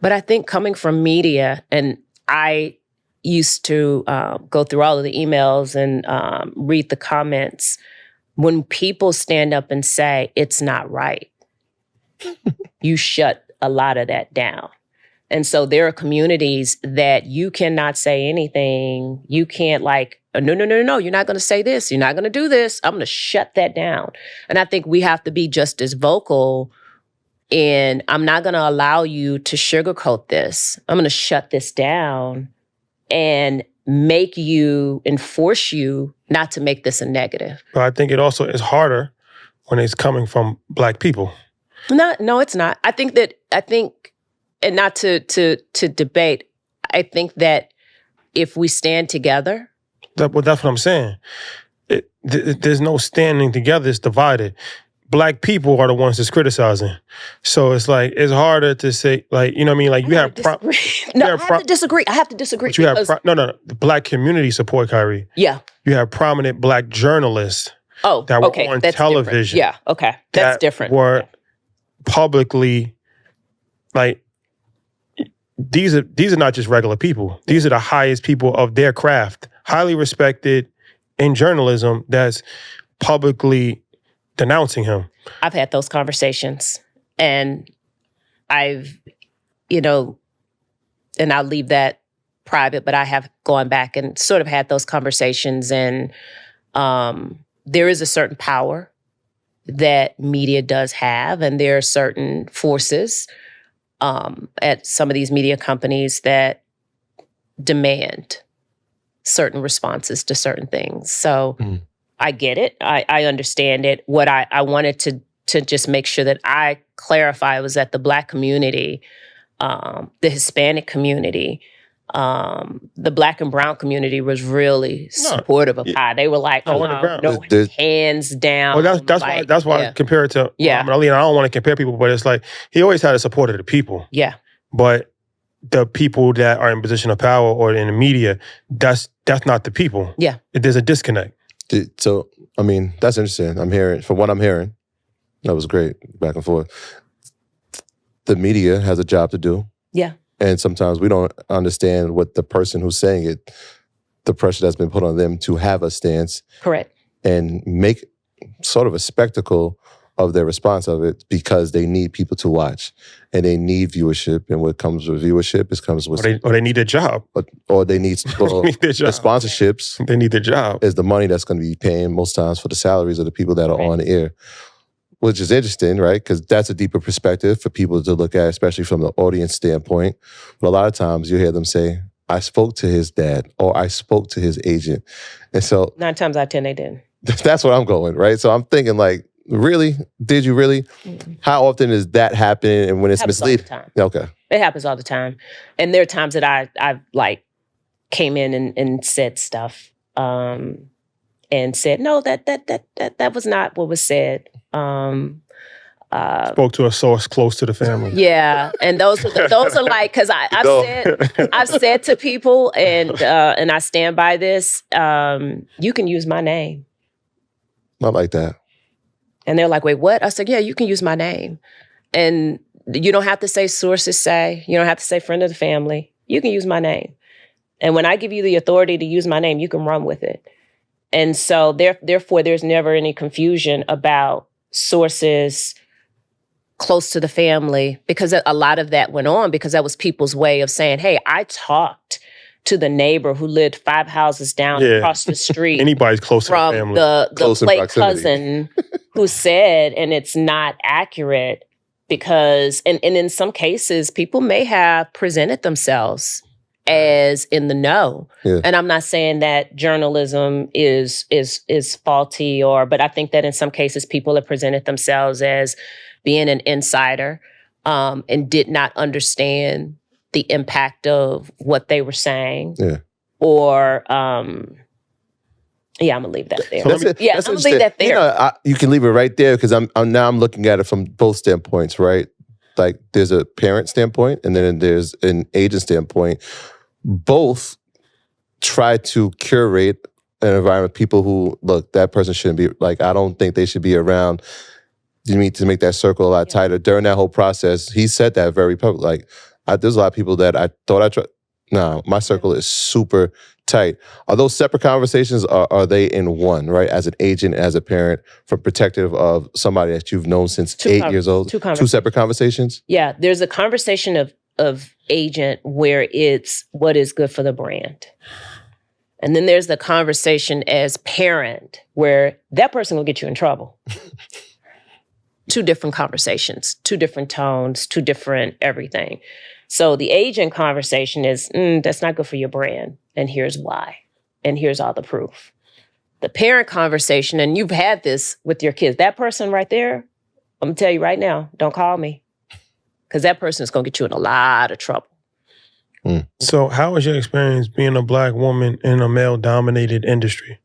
But I think coming from media, and I used to go through all of the emails and read the comments when people stand up and say it's not right, you shut a lot of that down. And so there are communities that you cannot say anything. You can't no, you're not going to say this. You're not going to do this. I'm going to shut that down. And I think we have to be just as vocal in, I'm not going to allow you to sugarcoat this. I'm going to shut this down and force you not to make this a negative. But I think it also is harder when it's coming from Black people. No, it's not. I think, and not to debate, I think that if we stand together. That's what I'm saying. There's no standing together, it's divided. Black people are the ones that's criticizing. So it's like, it's harder to say, like, you know what I mean? Like, you have... I have to disagree. But you have... The Black community support Kyrie. Yeah. You have prominent Black journalists that were on television. Different. Yeah, okay. That's different. Were publicly, like, these are not just regular people. These are the highest people of their craft, highly respected in journalism, that's publicly denouncing him. I've had those conversations, and I've, and I'll leave that private, but I have gone back and sort of had those conversations, and there is a certain power that media does have, and there are certain forces at some of these media companies that demand certain responses to certain things. So I get it. I understand it. What I wanted to just make sure that I clarify was that the Black community, the Hispanic community, the Black and brown community was really supportive of Kai. They were like, hands down. Well, that's why I compare it to Muhammad Ali. And I don't want to compare people, but it's like, he always had the support of the people. Yeah. But the people that are in position of power or in the media, that's not the people. Yeah. There's a disconnect. So, I mean, that's interesting. From what I'm hearing, that was great, back and forth. The media has a job to do. Yeah. And sometimes we don't understand what the person who's saying it, the pressure that's been put on them to have a stance. Correct. And make sort of a spectacle of their response of it, because they need people to watch and they need viewership. And what comes with viewership comes with... Or they need a job. Or they need, the sponsorships. They need the job. Is the money that's going to be paying most times for the salaries of the people that are on air. Which is interesting, right? Because that's a deeper perspective for people to look at, especially from the audience standpoint. But a lot of times you hear them say, I spoke to his dad, or I spoke to his agent. And so... 9 times out of 10, they didn't. That's what I'm going, right? So I'm thinking like, really? Did you really? Mm-hmm. How often is that happening, and when it's misleading? All the time. Okay. It happens all the time. And there are times that I've like came in and said stuff and said, no, that was not what was said. Spoke to a source close to the family. Yeah, and those are like, because I've said to people, and I stand by this. You can use my name. Not like that. And they're like, wait, what? I said, yeah, you can use my name, and you don't have to say sources say. You don't have to say friend of the family. You can use my name, and when I give you the authority to use my name, you can run with it. And so therefore, there's never any confusion about sources close to the family, because a lot of that went on because that was people's way of saying, hey, I talked to the neighbor who lived 5 houses down across the street. Anybody's close from to the family. The plate cousin who said, and it's not accurate because, and in some cases, people may have presented themselves as in the know. Yeah. And I'm not saying that journalism is faulty, but I think that in some cases people have presented themselves as being an insider and did not understand the impact of what they were saying. Yeah. Or I'm gonna leave that there. I'm gonna leave that there. You can leave it right there, because I'm looking at it from both standpoints, right? Like there's a parent standpoint and then there's an agent standpoint. Both try to curate an environment. People who, look, that person shouldn't be, like, I don't think they should be around. You need to make that circle a lot tighter. During that whole process, he said that very public. Like, there's a lot of people that I thought I tried. No, my circle is super tight. Are those separate conversations or are they in one, right? As an agent, as a parent, from perspective of somebody that you've known since 8 years old? Two separate conversations? Yeah, there's a conversation of agent where it's what is good for the brand. And then there's the conversation as parent where that person will get you in trouble. Two different conversations, two different tones, two different everything. So the agent conversation is, that's not good for your brand. And here's why. And here's all the proof. The parent conversation, and you've had this with your kids, that person right there, I'm gonna tell you right now, don't call me. Because that person is gonna get you in a lot of trouble. So how was your experience being a Black woman in a male-dominated industry?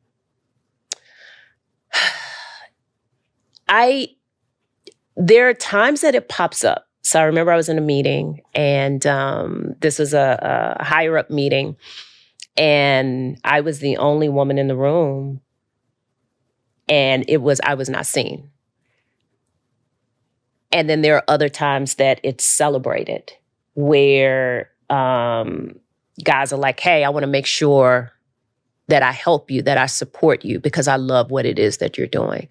There are times that it pops up. So I remember I was in a meeting, and this was a higher-up meeting, and I was the only woman in the room, and I was not seen. And then there are other times that it's celebrated, where guys are like, hey, I want to make sure that I help you, that I support you because I love what it is that you're doing.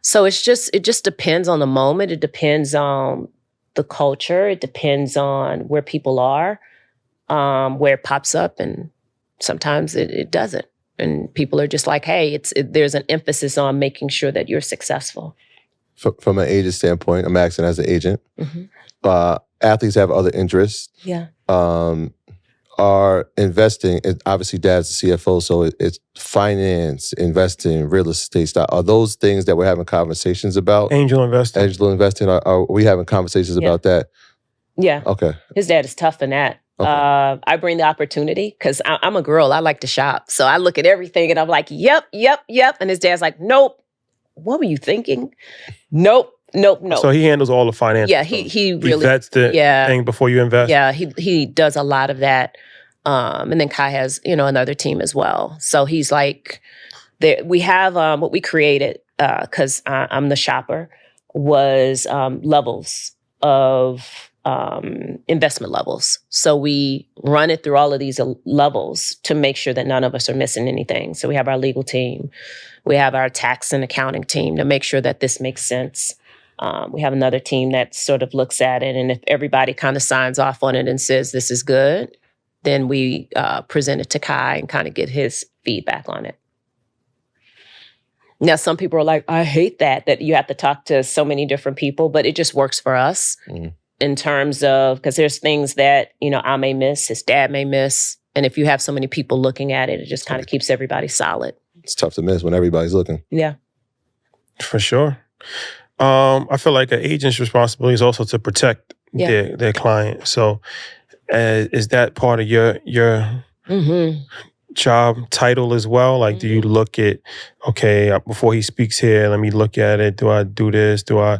So it just depends on the moment. It depends on the culture. It depends on where people are, where it pops up, and sometimes it doesn't. And people are just like, hey, there's an emphasis on making sure that you're successful. From an agent standpoint, I'm acting as an agent. Mm-hmm. Athletes have other interests. Yeah. Are investing, obviously dad's the CFO, so it's finance, investing, real estate stuff. Are those things that we're having conversations about? Angel investing. Angel investing, are we having conversations about that? Yeah. Okay. His dad is tough in that. Okay. I bring the opportunity because I'm a girl. I like to shop. So I look at everything and I'm like, yep. And his dad's like, nope. What were you thinking? Nope. So he handles all the finance. Yeah, he really vets the thing before you invest. Yeah, he does a lot of that. And then Kai has, another team as well. So he's like, we have what we created, because I'm the shopper, was levels of investment levels. So we run it through all of these levels to make sure that none of us are missing anything. So we have our legal team. We have our tax and accounting team to make sure that this makes sense. We have another team that sort of looks at it, and if everybody kind of signs off on it and says this is good, then we present it to Kai and kind of get his feedback on it. Now, some people are like, I hate that you have to talk to so many different people, but it just works for us in terms of, because there's things that, I may miss, his dad may miss, and if you have so many people looking at it, it just kind of keeps everybody solid. It's tough to miss when everybody's looking. Yeah. For sure. I feel like an agent's responsibility is also to protect their client. So is that part of your job title as well? Like, do you look at, okay, before he speaks here, let me look at it. Do I do this? Do I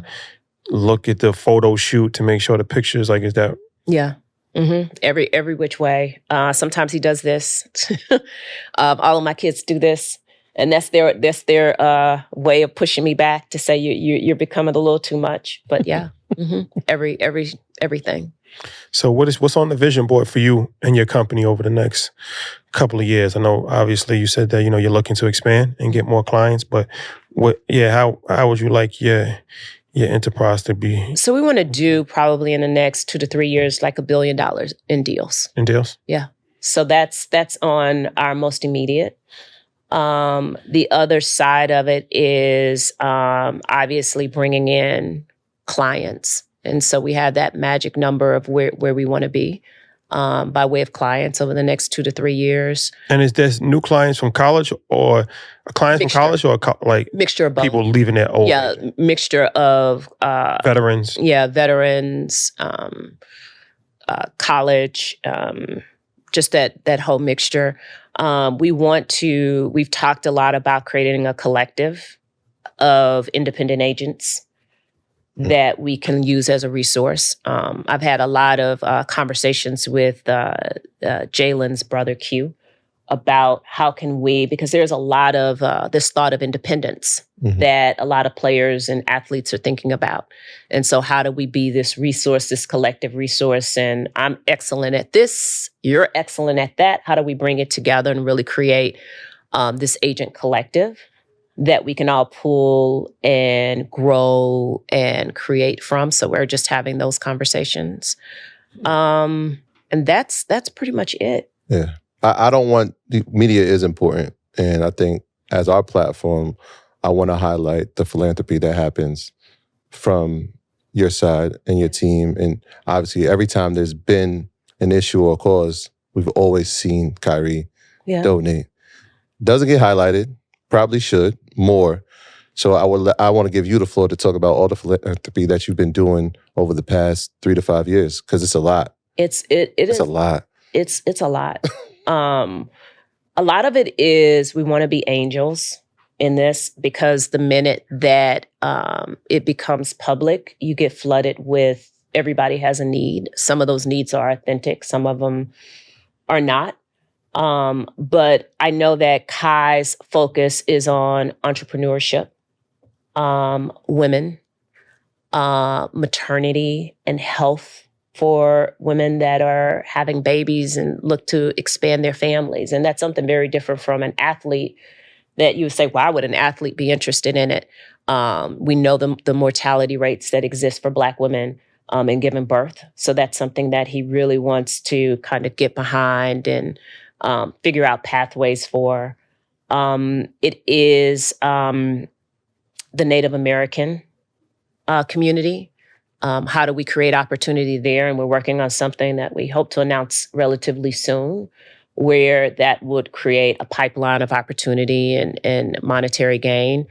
look at the photo shoot to make sure the pictures, like, is that? Yeah. Mm-hmm. Every which way. Sometimes he does this. All of my kids do this. And that's their way of pushing me back to say you're becoming a little too much. But yeah, everything. So what's on the vision board for you and your company over the next couple of years? I know obviously you said that you're looking to expand and get more clients, but how would you like your enterprise to be? So we want to do probably in the next 2 to 3 years like $1 billion in deals. In deals? Yeah. So that's on our most immediate. The other side of it is obviously bringing in clients. And so we have that magic number of where we want to be by way of clients over the next 2 to 3 years. And is this new clients from college or clients mixture. From college or like mixture of both. People leaving their old? Yeah, mixture of veterans. Yeah, veterans, college, just that whole mixture. We've talked a lot about creating a collective of independent agents that we can use as a resource. I've had a lot of conversations with Jalen's brother Q, about how can we, because there's a lot of this thought of independence that a lot of players and athletes are thinking about. And so how do we be this resource, this collective resource? And I'm excellent at this, you're excellent at that. How do we bring it together and really create this agent collective that we can all pull and grow and create from? So we're just having those conversations. And that's pretty much it. Yeah. I don't want, the media is important. And I think as our platform, I want to highlight the philanthropy that happens from your side and your team. And obviously every time there's been an issue or cause, we've always seen Kyrie donate. Doesn't get highlighted, probably should, more. So I want to give you the floor to talk about all the philanthropy that you've been doing over the past 3 to 5 years, because it's a lot. It's a lot. It's a lot. A lot of it is we want to be angels in this, because the minute that it becomes public, you get flooded with everybody has a need. Some of those needs are authentic. Some of them are not. But I know that Kai's focus is on entrepreneurship, women, maternity and health for women that are having babies and look to expand their families. And that's something very different from an athlete that you would say, why would an athlete be interested in it? We know the mortality rates that exist for Black women in giving birth. So that's something that he really wants to kind of get behind and figure out pathways for. It is the Native American community. How do we create opportunity there? And we're working on something that we hope to announce relatively soon, where that would create a pipeline of opportunity and monetary gain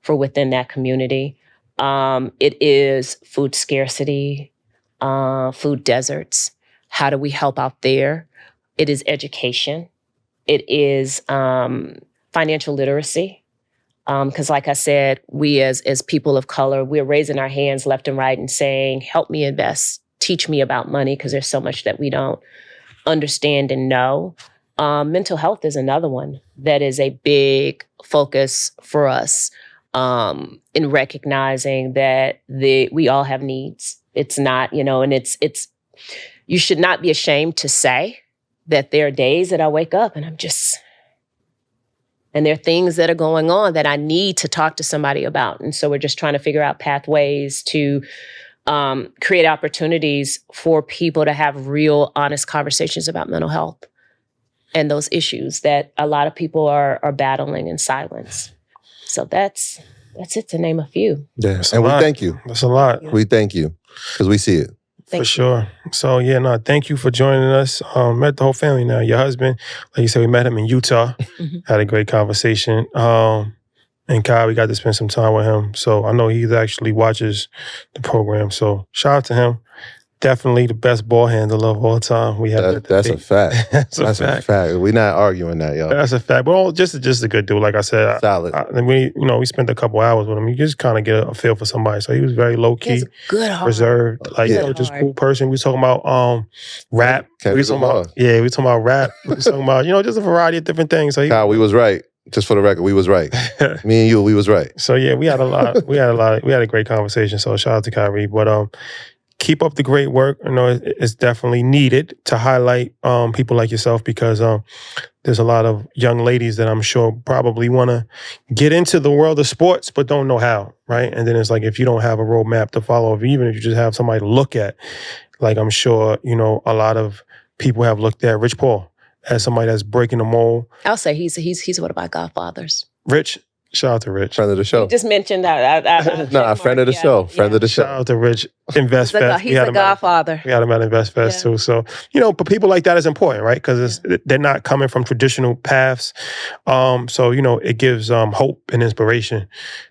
for within that community. It is food scarcity, food deserts. How do we help out there? It is education. It is financial literacy. Because like I said, we as people of color, we're raising our hands left and right and saying, help me invest, teach me about money, because there's so much that we don't understand and know. Mental health is another one that is a big focus for us in recognizing that we all have needs. It's not, and it's you should not be ashamed to say that there are days that I wake up and and there are things that are going on that I need to talk to somebody about. And so we're just trying to figure out pathways to create opportunities for people to have real, honest conversations about mental health and those issues that a lot of people are battling in silence. So that's it, to name a few. Yeah, and we thank you. That's a lot. We thank you, because we see it. For sure. So thank you for joining us. Met the whole family now. Your husband, like you said, we met him in Utah. Had a great conversation. And Kai, we got to spend some time with him. So I know he actually watches the program. So shout out to him. Definitely the best ball handler of all time. We have that's a fact. That's a fact. We're not arguing that, yo. That's a fact. But just a good dude. Like I said, solid. We spent a couple hours with him. You just kind of get a feel for somebody. So he was very low key, good heart. reserved, just cool person. We was talking about rap. We was talking about rap. We was talking about just a variety of different things. So Kyle, we was right. Just for the record, we was right. Me and you, we was right. So we had a lot. We had a great conversation. So shout out to Kyrie. But keep up the great work. It's definitely needed to highlight people like yourself, because there's a lot of young ladies that I'm sure probably want to get into the world of sports but don't know how, right? And then it's like, if you don't have a roadmap to follow, even if you just have somebody to look at, like I'm sure, a lot of people have looked at Rich Paul as somebody that's breaking the mold. I'll say he's one of my godfathers. Rich. Shout out to Rich. Friend of the show. You just mentioned that. Friend of the show. Friend of the show. Shout out to Rich. Invest Fest. He's a godfather. We had him at Invest Fest too. So, but people like that is important, right? Because they're not coming from traditional paths. So, it gives hope and inspiration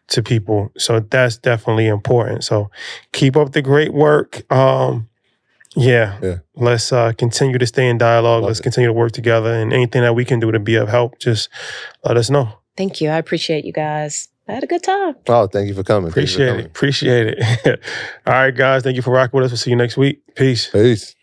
to people. So that's definitely important. So keep up the great work. Let's continue to stay in dialogue. Let's continue to work together. And anything that we can do to be of help, just let us know. Thank you. I appreciate you guys. I had a good time. Oh, thank you for coming. Appreciate it. All right, guys. Thank you for rocking with us. We'll see you next week. Peace. Peace.